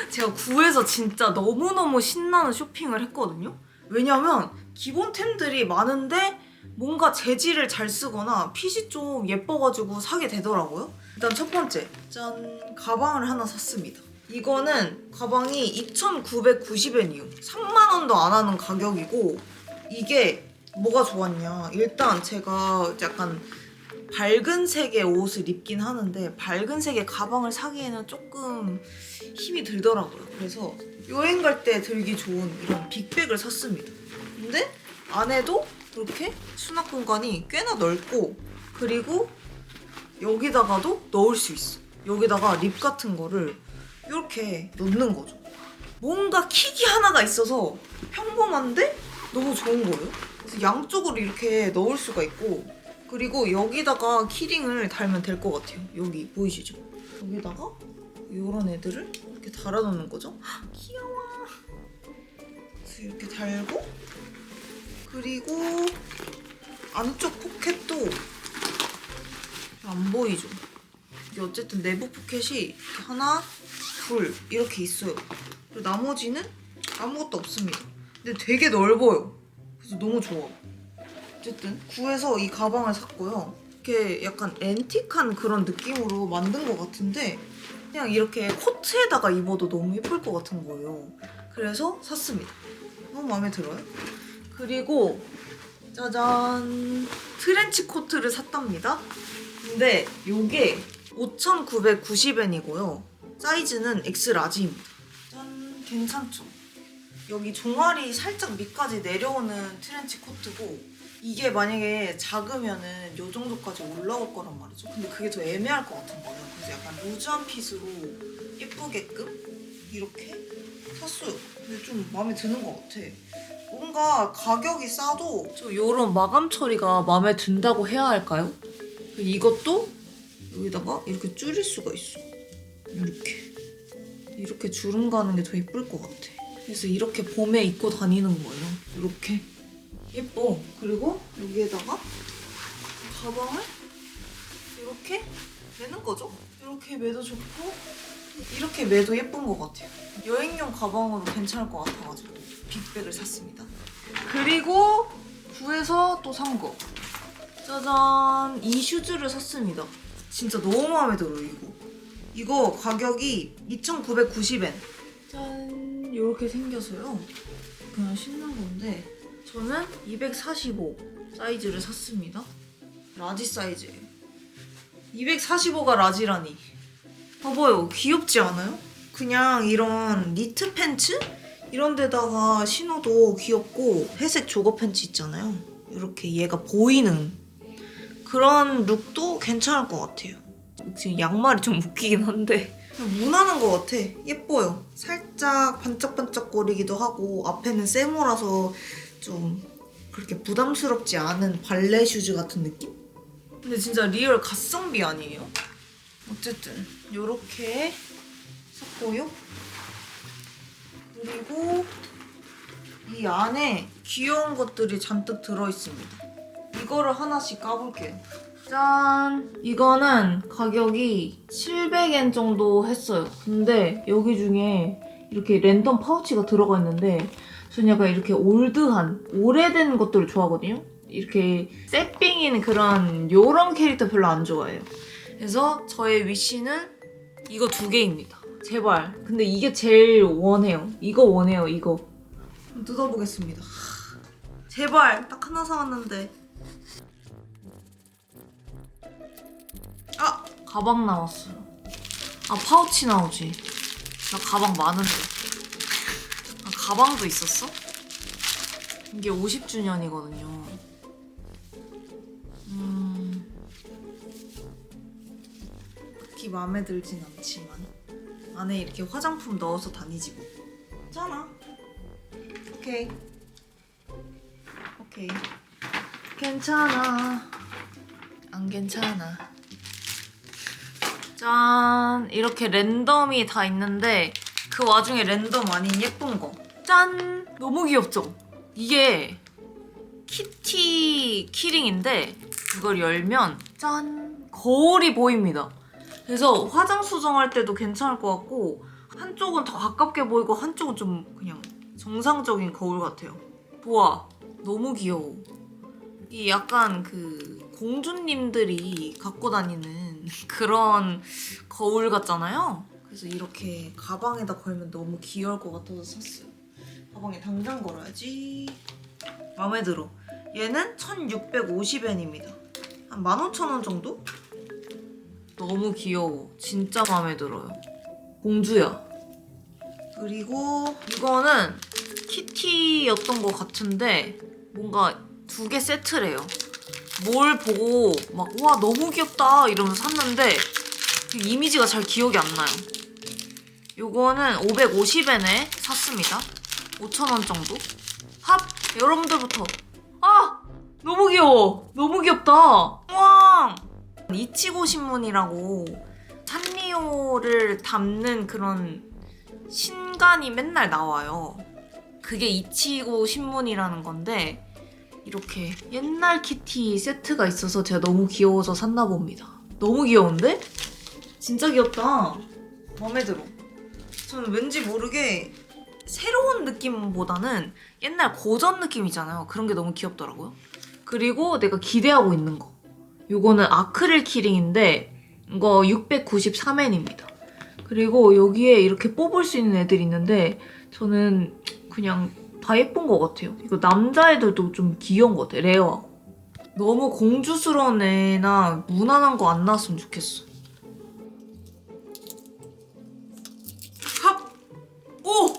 제가 구에서 진짜 너무너무 신나는 쇼핑을 했거든요. 왜냐면 기본템들이 많은데 뭔가 재질을 잘 쓰거나 핏이 좀 예뻐가지고 사게 되더라고요. 일단 첫 번째, 짠! 가방을 하나 샀습니다. 이거는 가방이 2,990엔이에요. 3만 원도 안 하는 가격이고, 이게 뭐가 좋았냐. 일단 제가 약간 밝은 색의 옷을 입긴 하는데 밝은 색의 가방을 사기에는 조금 힘이 들더라고요. 그래서 여행 갈 때 들기 좋은 이런 빅백을 샀습니다. 근데 안에도 이렇게 수납 공간이 꽤나 넓고, 그리고 여기다가도 넣을 수 있어. 여기다가 립 같은 거를 이렇게 넣는 거죠. 뭔가 킥이 하나가 있어서 평범한데 너무 좋은 거예요. 그래서 양쪽으로 이렇게 넣을 수가 있고, 그리고 여기다가 키링을 달면 될 것 같아요. 여기 보이시죠? 여기다가 이런 애들을 이렇게 달아놓는 거죠. 헉, 귀여워. 그래서 이렇게 달고, 그리고 안쪽 포켓도 안 보이죠? 이게 어쨌든 내부 포켓이 이렇게 하나, 둘 이렇게 있어요. 그리고 나머지는 아무것도 없습니다. 근데 되게 넓어요. 그래서 너무 좋아. 어쨌든 구에서 이 가방을 샀고요. 이렇게 약간 앤틱한 그런 느낌으로 만든 것 같은데 그냥 이렇게 코트에다가 입어도 너무 예쁠 것 같은 거예요. 그래서 샀습니다. 너무 마음에 들어요. 그리고 짜잔! 트렌치 코트를 샀답니다. 근데 이게 5,990엔이고요. 사이즈는 X라지입니다. 짠! 괜찮죠? 여기 종아리 살짝 밑까지 내려오는 트렌치 코트고, 이게 만약에 작으면은 이 정도까지 올라올 거란 말이죠. 근데 그게 더 애매할 것 같은 거예요. 그래서 약간 루즈한 핏으로 예쁘게끔 이렇게 샀어요. 근데 좀 마음에 드는 것 같아. 뭔가 가격이 싸도 좀 이런 마감 처리가 마음에 든다고 해야 할까요? 이것도 여기다가 이렇게 줄일 수가 있어. 이렇게 주름 가는 게 더 예쁠 것 같아. 그래서 이렇게 봄에 입고 다니는 거예요. 이렇게 예뻐. 그리고 여기에다가 가방을 이렇게 매는 거죠. 이렇게 매도 좋고 이렇게 매도 예쁜 것 같아요. 여행용 가방으로 괜찮을 것 같아가지고 빅백을 샀습니다. 그리고 구에서 또 산 거, 짜잔! 이 슈즈를 샀습니다. 진짜 너무 마음에 들어요. 이거 가격이 2,990엔. 짠! 이렇게 생겨서요. 그냥 신는 건데 저는 245 사이즈를 샀습니다. 라지 사이즈. 245가 라지라니. 봐봐요. 귀엽지 않아요? 그냥 이런 니트 팬츠? 이런 데다가 신어도 귀엽고 회색 조거 팬츠 있잖아요. 이렇게 얘가 보이는 그런 룩도 괜찮을 것 같아요. 지금 양말이 좀 웃기긴 한데 무난한 것 같아. 예뻐요. 살짝 반짝반짝거리기도 하고 앞에는 세모라서 좀 그렇게 부담스럽지 않은 발레 슈즈 같은 느낌? 근데 진짜 리얼 갓성비 아니에요? 어쨌든 요렇게 샀고요. 그리고 이 안에 귀여운 것들이 잔뜩 들어있습니다. 이거를 하나씩 까볼게요. 짠! 이거는 가격이 700엔 정도 했어요. 근데 여기 중에 이렇게 랜덤 파우치가 들어가 있는데 저는 약간 이렇게 올드한, 오래된 것들을 좋아하거든요. 이렇게 새삥인 그런 요런 캐릭터 별로 안 좋아해요. 그래서 저의 위시는 이거 2개입니다. 제발. 근데 이게 제일 원해요. 이거 원해요, 이거. 뜯어보겠습니다. 제발. 딱 하나 사왔는데. 아! 가방 나왔어요. 아, 파우치 나오지. 나 가방 많은데. 아, 가방도 있었어? 이게 50주년이거든요. 특히 마음에 들진 않지만 안에 이렇게 화장품 넣어서 다니지 뭐. 괜찮아. 오케이. 오케이. 괜찮아. 안 괜찮아. 짠! 이렇게 랜덤이 다 있는데 그 와중에 랜덤 아닌 예쁜 거. 짠! 너무 귀엽죠? 이게 키티 키링인데 이걸 열면 짠! 거울이 보입니다. 그래서 화장 수정할 때도 괜찮을 것 같고 한쪽은 더 가깝게 보이고 한쪽은 좀 그냥 정상적인 거울 같아요. 보아, 너무 귀여워. 이 약간 그 공주님들이 갖고 다니는 그런 거울 같잖아요. 그래서 이렇게 가방에다 걸면 너무 귀여울 것 같아서 샀어요. 가방에 당장 걸어야지. 마음에 들어. 얘는 1650엔입니다. 한 15,000원 정도? 너무 귀여워. 진짜 마음에 들어요. 공주야. 그리고 이거는 키티였던 것 같은데 뭔가 2개 세트래요. 뭘 보고 막 와 너무 귀엽다 이러면서 샀는데 이미지가 잘 기억이 안 나요. 요거는 550엔에 샀습니다. 5,000원 정도? 합! 여러분들부터. 아! 너무 귀여워. 너무 귀엽다. 우와! 이치고 신문이라고 산리오를 담는 그런 신간이 맨날 나와요. 그게 이치고 신문이라는 건데 이렇게 옛날 키티 세트가 있어서 제가 너무 귀여워서 샀나 봅니다. 너무 귀여운데? 진짜 귀엽다. 마음에 들어. 저는 왠지 모르게 새로운 느낌보다는 옛날 고전 느낌이잖아요. 그런 게 너무 귀엽더라고요. 그리고 내가 기대하고 있는 거. 요거는 아크릴 키링인데 이거 693엔입니다. 그리고 여기에 이렇게 뽑을 수 있는 애들이 있는데 저는 그냥 다 예쁜 것 같아요. 이거 남자애들도 좀 귀여운 것 같아요. 레어하고. 너무 공주스러운 애나 무난한 거 안 나왔으면 좋겠어. 합! 오!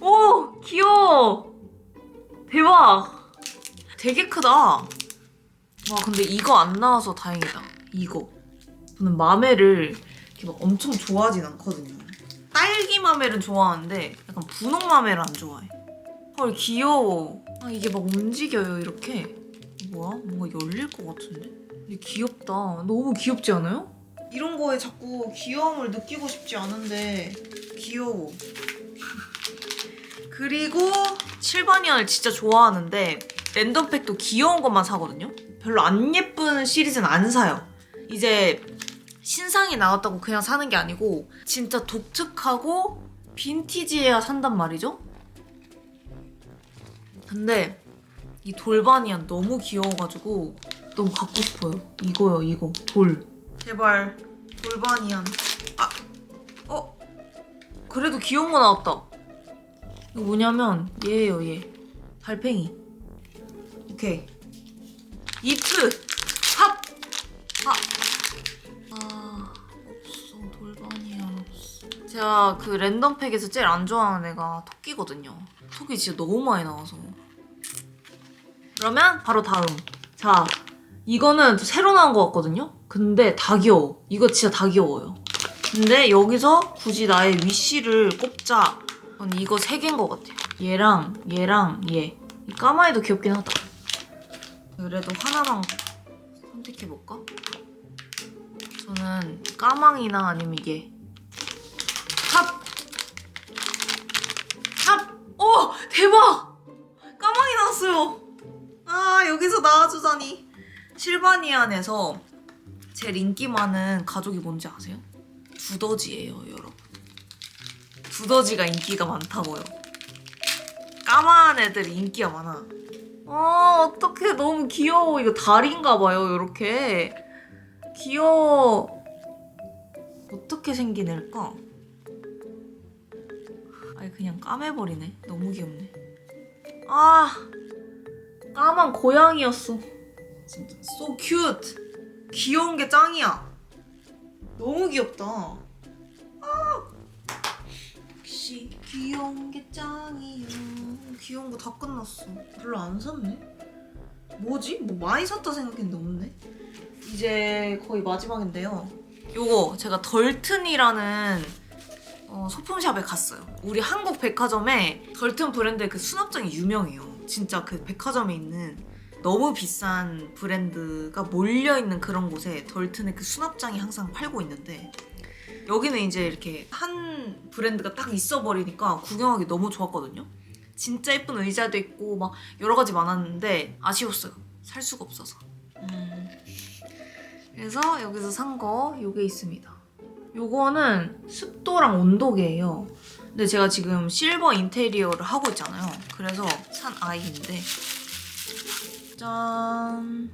오! 귀여워! 대박! 되게 크다. 와 근데 이거 안 나와서 다행이다. 이거. 저는 마멜을 이렇게 막 엄청 좋아하진 않거든요. 딸기 마멜은 좋아하는데 약간 분홍 마멜은 안 좋아해. 헐 귀여워. 아 이게 막 움직여요 이렇게. 뭐야? 뭔가 열릴 것 같은데? 근데 귀엽다. 너무 귀엽지 않아요? 이런 거에 자꾸 귀여움을 느끼고 싶지 않은데 귀여워. 그리고 칠바니언을 진짜 좋아하는데 랜덤팩도 귀여운 것만 사거든요? 별로 안 예쁜 시리즈는 안 사요. 이제 신상이 나왔다고 그냥 사는 게 아니고 진짜 독특하고 빈티지해야 산단 말이죠? 근데 이 돌바니안 너무 귀여워가지고 너무 갖고 싶어요. 이거요, 이거. 돌. 제발 돌바니안. 아! 그래도 귀여운 거 나왔다. 이거 뭐냐면 얘예요, 얘. 달팽이. 오케이. 이트! 핫! 제가 그 랜덤팩에서 제일 안 좋아하는 애가 토끼거든요. 토끼 진짜 너무 많이 나와서. 그러면 바로 다음. 자, 이거는 새로 나온 것 같거든요? 근데 다 귀여워. 이거 진짜 다 귀여워요. 근데 여기서 굳이 나의 위시를 꼽자. 전 이거 3개인 것 같아요. 얘랑 얘. 이 까마이도 귀엽긴 하다. 그래도 하나만 선택해볼까? 저는 까망이나 아니면 이게. 탑! 탑! 오! 대박! 까망이 나왔어요. 아, 여기서 나와주다니. 실바니안에서 제일 인기 많은 가족이 뭔지 아세요? 두더지예요, 여러분. 두더지가 인기가 많다고요. 까만 애들이 인기가 많아. 어떡해. 너무 귀여워. 이거 다리인가 봐요, 요렇게. 귀여워. 어떻게 생긴 애일까? 아니, 그냥 까매버리네. 너무 귀엽네. 아, 까만 고양이였어. 진짜 so cute. 귀여운 게 짱이야. 너무 귀엽다. 아, 역시 귀여운 게 짱이야. 귀여운 거 다 끝났어. 별로 안 샀네. 뭐지? 뭐 많이 샀다 생각했는데 없네. 이제 거의 마지막인데요. 요거 제가 덜튼이라는 소품샵에 갔어요. 우리 한국 백화점에 덜튼 브랜드의 그 수납장이 유명해요. 진짜 그 백화점에 있는 너무 비싼 브랜드가 몰려있는 그런 곳에 덜튼의 그 수납장이 항상 팔고 있는데, 여기는 이제 이렇게 한 브랜드가 딱 있어버리니까 구경하기 너무 좋았거든요. 진짜 예쁜 의자도 있고 막 여러 가지 많았는데 아쉬웠어요. 살 수가 없어서. 그래서 여기서 산 거 요게 있습니다. 요거는 습도랑 온도계예요. 근데 제가 지금 실버 인테리어를 하고 있잖아요. 그래서 산 아이인데, 짠,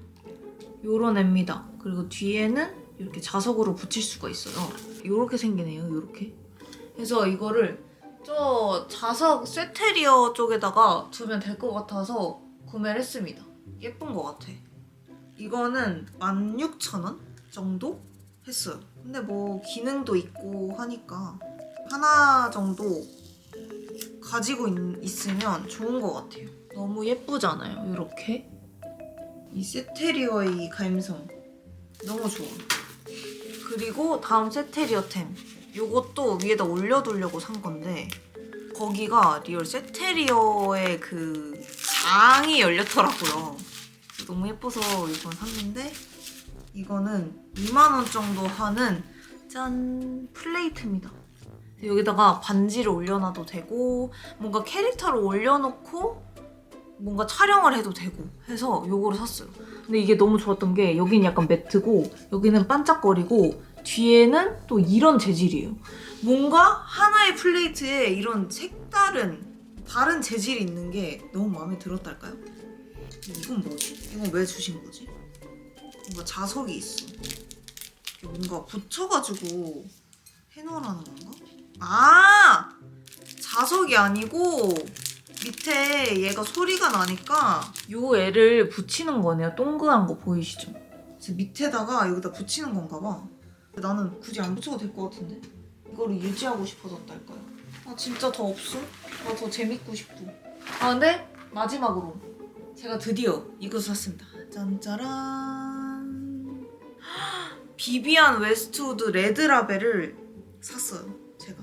요런 애입니다. 그리고 뒤에는 이렇게 자석으로 붙일 수가 있어요. 요렇게 생기네요, 요렇게. 그래서 이거를 저 자석 쇠테리어 쪽에다가 두면 될 것 같아서 구매를 했습니다. 예쁜 것 같아. 이거는 16,000원 정도 했어요. 근데 뭐 기능도 있고 하니까 하나 정도 가지고 있으면 좋은 것 같아요. 너무 예쁘잖아요, 이렇게. 이 세테리어의 이 감성 너무 좋아. 그리고 다음 세테리어템, 요것도 위에다 올려두려고 산 건데, 거기가 리얼 세테리어의 그 장이 열렸더라고요. 너무 예뻐서 이건 샀는데, 이거는 2만원 정도 하는 짠, 플레이트입니다. 여기다가 반지를 올려놔도 되고 뭔가 캐릭터를 올려놓고 뭔가 촬영을 해도 되고 해서 요거를 샀어요. 근데 이게 너무 좋았던 게 여기는 약간 매트고 여기는 반짝거리고 뒤에는 또 이런 재질이에요. 뭔가 하나의 플레이트에 이런 색다른 다른 재질이 있는 게 너무 마음에 들었달까요? 이건 뭐지? 이건 왜 주신 거지? 뭔가 자석이 있어. 뭔가 붙여가지고 해놓으라는 건가? 아! 자석이 아니고 밑에 얘가 소리가 나니까 요 애를 붙이는 거네요. 동그란 거 보이시죠? 밑에다가 여기다 붙이는 건가 봐. 나는 굳이 안 붙여도 될 것 같은데? 이거를 유지하고 싶어졌달까요? 아, 진짜 더 없어? 나 더 재밌고 싶어. 아, 근데 마지막으로 제가 드디어 이것을 샀습니다. 짠짜란. 비비안 웨스트우드 레드 라벨을 샀어요, 제가.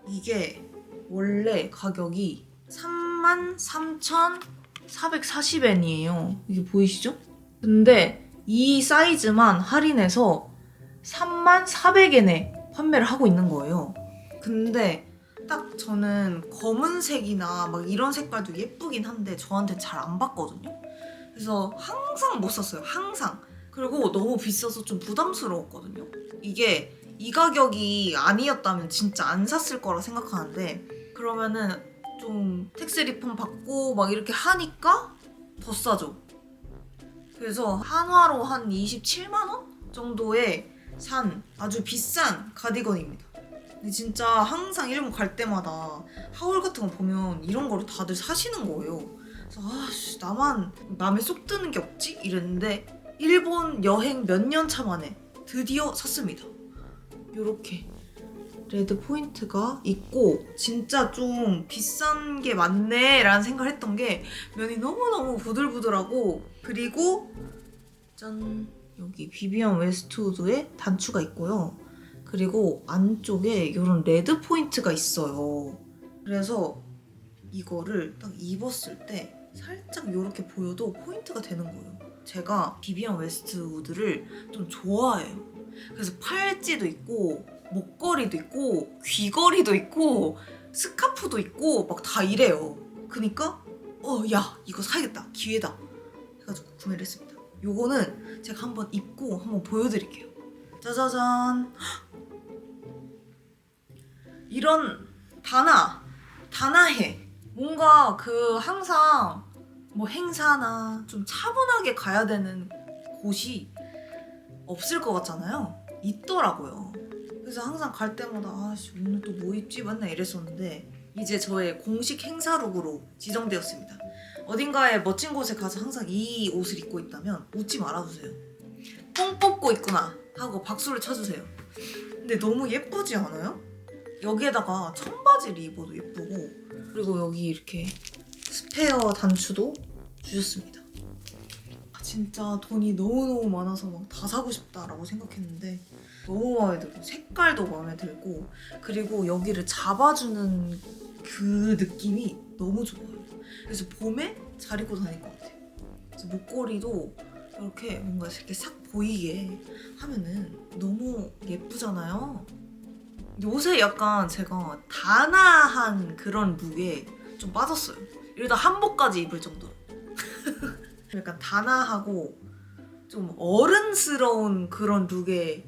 이게 원래 가격이 33,440엔이에요. 이게 보이시죠? 근데 이 사이즈만 할인해서 34,400엔에 판매를 하고 있는 거예요. 근데 딱 저는 검은색이나 막 이런 색깔도 예쁘긴 한데 저한테 잘 안 받거든요. 그래서 항상 못 샀어요. 항상. 그리고 너무 비싸서 좀 부담스러웠거든요. 이게 이 가격이 아니었다면 진짜 안 샀을 거라 생각하는데, 그러면은 좀 텍스 리펀 받고 막 이렇게 하니까 더 싸죠. 그래서 한화로 한 27만원 정도에 산 아주 비싼 가디건입니다. 근데 진짜 항상 일본 갈 때마다 하울 같은 거 보면 이런 거를 다들 사시는 거예요. 그래서 아씨, 나만 남의 쏙 드는 게 없지? 이랬는데 일본 여행 몇 년 차 만에 드디어 샀습니다. 요렇게 레드 포인트가 있고 진짜 좀 비싼 게 맞네 라는 생각을 했던 게 면이 너무너무 부들부들하고 그리고 짠 여기 비비안 웨스트우드의 단추가 있고요. 그리고 안쪽에 이런 레드 포인트가 있어요. 그래서 이거를 딱 입었을 때 살짝 이렇게 보여도 포인트가 되는 거예요. 제가 비비안 웨스트우드를 좀 좋아해요. 그래서 팔찌도 있고 목걸이도 있고 귀걸이도 있고 스카프도 있고 막 다 이래요. 그니까 야 이거 사야겠다 기회다 해가지고 구매를 했습니다. 요거는 제가 한번 입고 한번 보여드릴게요. 짜자잔. 이런 다나해 뭔가 그 항상 뭐 행사나 좀 차분하게 가야 되는 곳이 없을 것 같잖아요. 있더라고요. 그래서 항상 갈 때마다 아씨 오늘 또 뭐 입지 맨날 이랬었는데 이제 저의 공식 행사룩으로 지정되었습니다. 어딘가에 멋진 곳에 가서 항상 이 옷을 입고 있다면 웃지 말아주세요. 뽕 뽑고 있구나 하고 박수를 쳐주세요. 근데 너무 예쁘지 않아요? 여기에다가 청바지를 입어도 예쁘고 그리고 여기 이렇게 스페어 단추도 주셨습니다. 진짜 돈이 너무너무 많아서 막 다 사고 싶다라고 생각했는데 너무 마음에 들고 색깔도 마음에 들고 그리고 여기를 잡아주는 그 느낌이 너무 좋아요. 그래서 봄에 잘 입고 다닐 것 같아요. 그래서 목걸이도 이렇게 뭔가 이렇게 싹 보이게 하면은 너무 예쁘잖아요. 요새 약간 제가 다나한 그런 룩에 좀 빠졌어요. 이러다 한복까지 입을 정도로. 약간 다나하고 좀 어른스러운 그런 룩에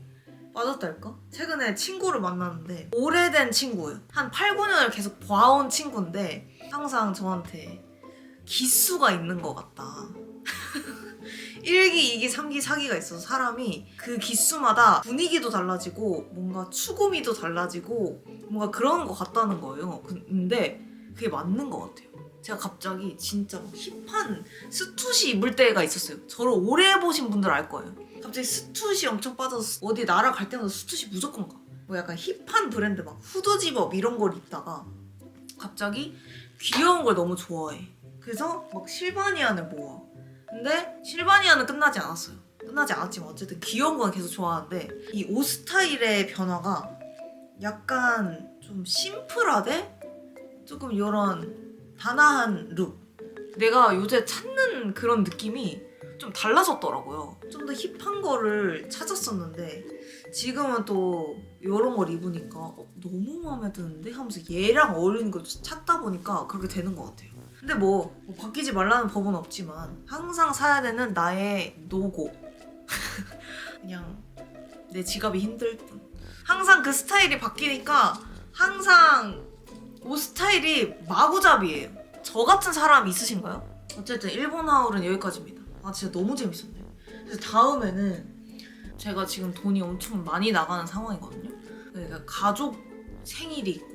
빠졌달까? 최근에 친구를 만났는데 오래된 친구예요. 한 8, 9년을 계속 봐온 친구인데 항상 저한테 기수가 있는 것 같다. 1기, 2기, 3기, 4기가 있어서 사람이 그 기수마다 분위기도 달라지고 뭔가 추구미도 달라지고 뭔가 그런 것 같다는 거예요. 근데 그게 맞는 것 같아요. 제가 갑자기 진짜 막 힙한 스투시 입을 때가 있었어요. 저를 오래 보신 분들 알 거예요. 갑자기 스투시 엄청 빠져서 어디 날아갈 때마다 스투시 무조건 가. 뭐 약간 힙한 브랜드 막 후드집업 이런 걸 입다가 갑자기 귀여운 걸 너무 좋아해. 그래서 막 실바니안을 모아. 근데 실바니안은 끝나지 않았어요. 끝나지 않았지만 어쨌든 귀여운 건 계속 좋아하는데 이 옷 스타일의 변화가 약간 좀 심플하되 조금 이런 다나한 룩. 내가 요새 찾는 그런 느낌이 좀 달라졌더라고요. 좀 더 힙한 거를 찾았었는데 지금은 또 이런 걸 입으니까 너무 마음에 드는데 하면서 얘랑 어울리는 걸 찾다 보니까 그렇게 되는 것 같아요. 근데 뭐 바뀌지 말라는 법은 없지만 항상 사야 되는 나의 노고. 그냥 내 지갑이 힘들 뿐. 항상 그 스타일이 바뀌니까 항상 옷 스타일이 마구잡이에요. 저 같은 사람 있으신가요? 어쨌든 일본 하울은 여기까지입니다. 아 진짜 너무 재밌었네요. 그래서 다음에는 제가 지금 돈이 엄청 많이 나가는 상황이거든요. 그러니까 가족 생일이 있고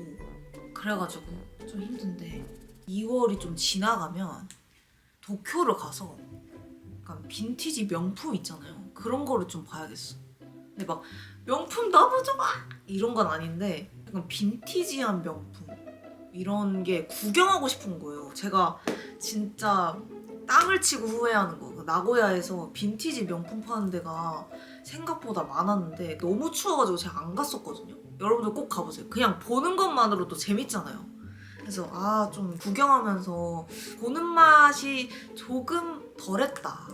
그래가지고 좀 힘든데 2월이 좀 지나가면 도쿄를 가서 약간 빈티지 명품 있잖아요. 그런 거를 좀 봐야겠어. 근데 막 명품 너무 좋아! 이런 건 아닌데 약간 빈티지한 명품 이런 게 구경하고 싶은 거예요. 제가 진짜 땅을 치고 후회하는 거. 나고야에서 빈티지 명품 파는 데가 생각보다 많았는데 너무 추워가지고 제가 안 갔었거든요. 여러분들 꼭 가보세요. 그냥 보는 것만으로도 재밌잖아요. 그래서 좀 구경하면서 보는 맛이 조금 덜했다.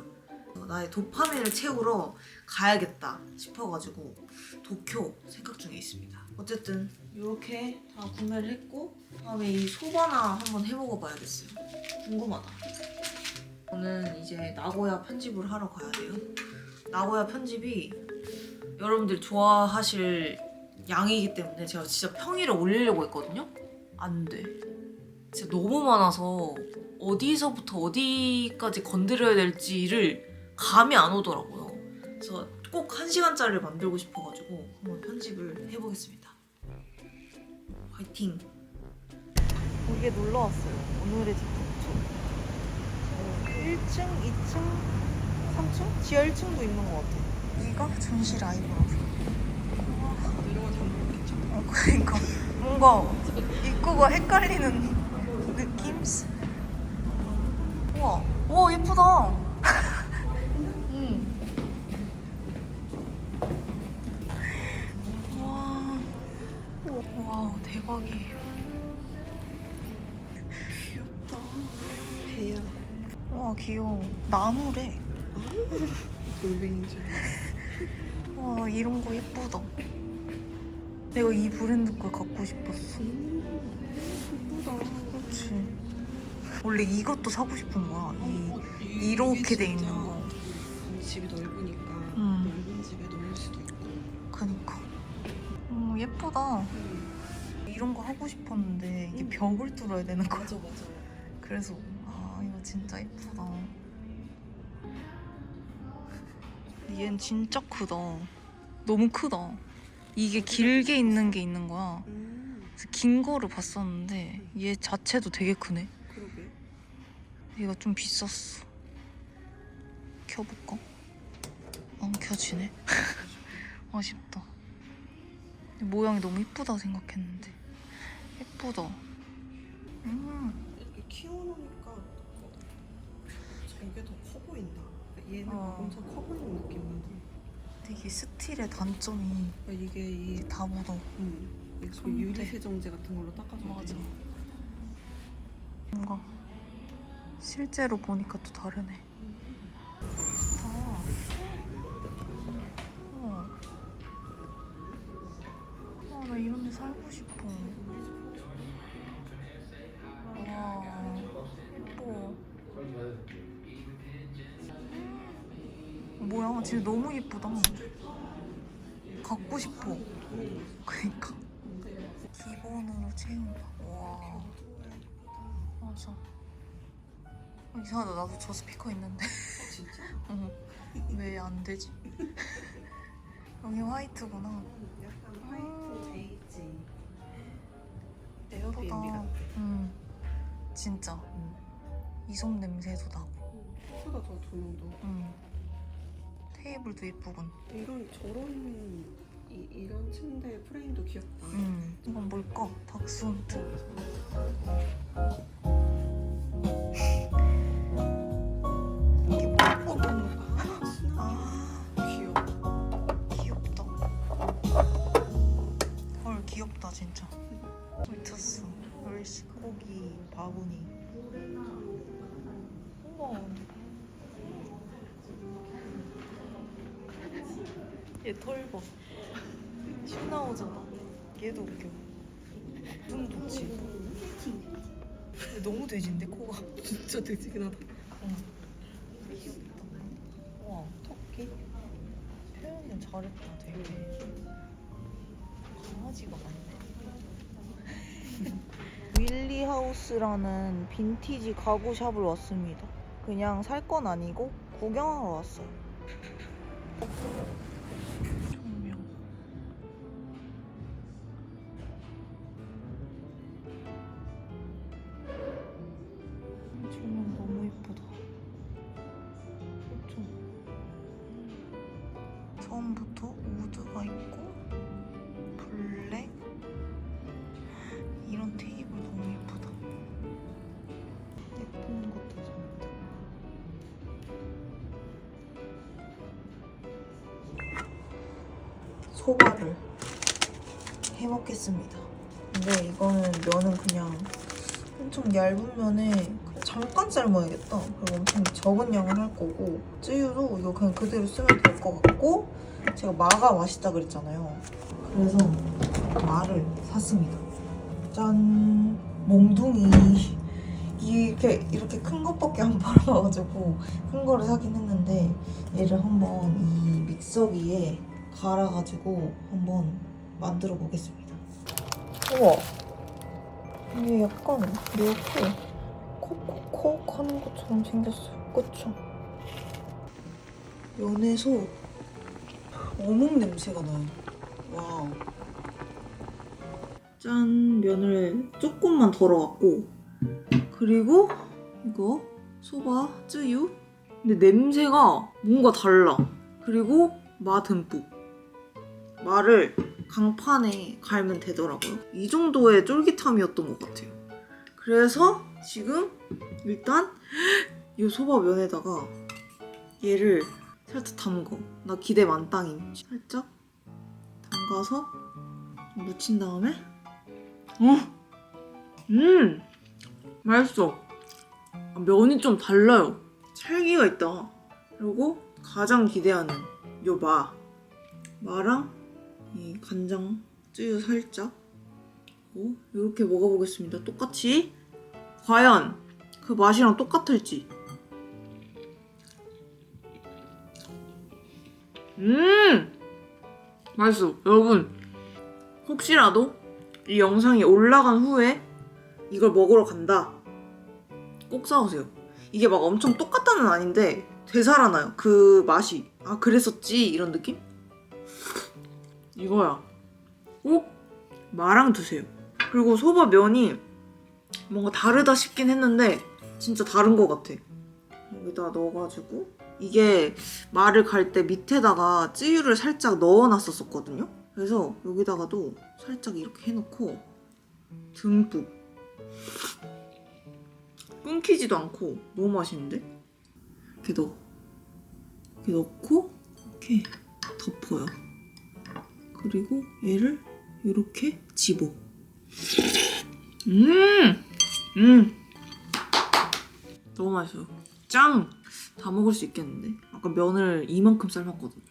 나의 도파민을 채우러 가야겠다 싶어가지고 도쿄 생각 중에 있습니다. 어쨌든 이렇게 다 구매를 했고 다음에 이 소바나 한번 해먹어 봐야겠어요. 궁금하다. 저는 이제 나고야 편집을 하러 가야 돼요. 나고야 편집이 여러분들 좋아하실 양이기 때문에 제가 진짜 평일에 올리려고 했거든요. 안 돼. 진짜 너무 많아서 어디서부터 어디까지 건드려야 될지를 감이 안 오더라고요. 그래서 꼭 1시간짜리를 만들고 싶어가지고 한번 편집을 해보겠습니다. 화이팅! 여기에 놀러 왔어요. 오늘의 집 특초. 1층, 2층, 3층? 지하 1층도 있는 것 같아요. 여기가 전시 라이브러리. 내려가지 않는 거 괜찮아? 그러니까 뭔가 입구가 헷갈리는 느낌? 우와, 와 예쁘다. 와, 와 대박이에요. 귀엽다. 배야. 와 귀여워. 나무래. 돌멩인 줄. 와 이런 거 예쁘다. 내가 이 브랜드 걸 갖고 싶었어. 예쁘다. 그렇지. 원래 이것도 사고 싶은 거야. 이렇게 돼 있는 거. 집이 넓으니까 음. 넓은 집에 놓을 수도 있고. 그니까. 예쁘다. 이런 거 하고 싶었는데 이게 벽을 뚫어야 되는 거야. 맞아. 그래서 아 이거 진짜 예쁘다. 얘는 진짜 크다. 너무 크다. 이게 길게 있는 게 있는 거야. 그래서 긴 거를 봤었는데 얘 자체도 되게 크네. 그러게. 얘가 좀 비쌌어. 켜볼까? 안 켜지네. 아쉽다. 모양이 너무 예쁘다 생각했는데. 예쁘다. 이렇게 키워놓으니까 저게 더 커 보인다. 얘는 엄청 커 보이는 느낌인데. 되게 스틸의 단점이 이게 이 다 묻어. 이거 손대. 유리 세정제 같은 걸로 닦아줘. 맞아. 뭔가 실제로 보니까 또 다르네. 좋다. 나 이런 데 살고 싶어. 와, 예뻐. 뭐야, 진짜 너무 예쁘다. 갖고 싶어. 그니까. 기본으로 채운다. 와. 맞아. 이상하다. 나도 저 스피커 있는데. 진짜? 응. 왜 안 되지? 여기 화이트구나. 약간 화이트 베이지. 예쁘다. 에어비앤비 같아. 응. 진짜. 이솜 냄새도 나고. 예쁘다 저 조명도. 응. 테이블도 예쁘군. 이런 침대 프레임도 귀엽다. 이건 뭘까? 닥스훈트. 이게 뭐야? 아, 귀여워. 귀엽다. 헐, 귀엽다 진짜. 미쳤어. 얼씨 고기 바구니. 우와. 얘 털 봐. 침 나오잖아. 얘도 웃겨. 눈 좋지. 근데 너무 돼지인데 코가. 진짜 되지근하다. 귀엽다. 와 토끼. 표현을 잘했다 되게. 강아지가 많네. 윌리하우스라는 빈티지 가구샵을 왔습니다. 그냥 살 건 아니고 구경하러 왔어요. 조명. 조명 너무 예쁘다. 그렇죠? 처음부터 우드가 있고 블랙. 이런 테이블 너무 예쁘다. 예쁜 것도 좋다. 소바를 해 먹겠습니다. 근데 이거는 면은 그냥 엄청 얇은 면에 그냥 잠깐 삶아야겠다. 그리고 엄청 적은 양을 할 거고 쯔유도 이거 그냥 그대로 쓰면 될 것 같고 제가 마가 맛있다 그랬잖아요. 그래서 마를 샀습니다. 짠! 몽둥이 이렇게 큰 것밖에 안 팔아가지고 큰 거를 사긴 했는데 얘를 한번 이 믹서기에 갈아가지고 한번 만들어 보겠습니다. 우와, 이게 약간 이렇게 콕콕콕 하는 것처럼 생겼어요. 그쵸? 면에서 어묵 냄새가 나요. 와우. 짠, 면을 조금만 덜어갖고 그리고 이거 소바 쯔유. 근데 냄새가 뭔가 달라. 그리고 마 듬뿍. 마를 강판에 갈면 되더라고요. 이 정도의 쫄깃함이었던 것 같아요. 그래서 지금 일단 이 소바면에다가 얘를 살짝 담궈. 나 기대 만땅임. 살짝 담가서 묻힌 다음에 맛있어. 면이 좀 달라요. 찰기가 있다. 그리고 가장 기대하는 요 마랑 이 간장 쯔유 살짝 이렇게 먹어보겠습니다. 똑같이 과연 그 맛이랑 똑같을지. 맛있어. 여러분 혹시라도 이 영상이 올라간 후에 이걸 먹으러 간다, 꼭 사오세요. 이게 막 엄청 똑같다는 아닌데 되살아나요. 그 맛이. 아 그랬었지 이런 느낌? 이거야. 꼭 마랑 드세요. 그리고 소바 면이 뭔가 다르다 싶긴 했는데 진짜 다른 것 같아. 여기다 넣어가지고 이게 마를 갈 때 밑에다가 쯔유를 살짝 넣어놨었거든요. 그래서 여기다가도 살짝 이렇게 해놓고 듬뿍 끊기지도 않고 너무 맛있는데? 이렇게 넣고 이렇게 덮어요. 그리고 얘를 이렇게 집어. 너무 맛있어요. 짱! 다 먹을 수 있겠는데? 아까 면을 이만큼 삶았거든요.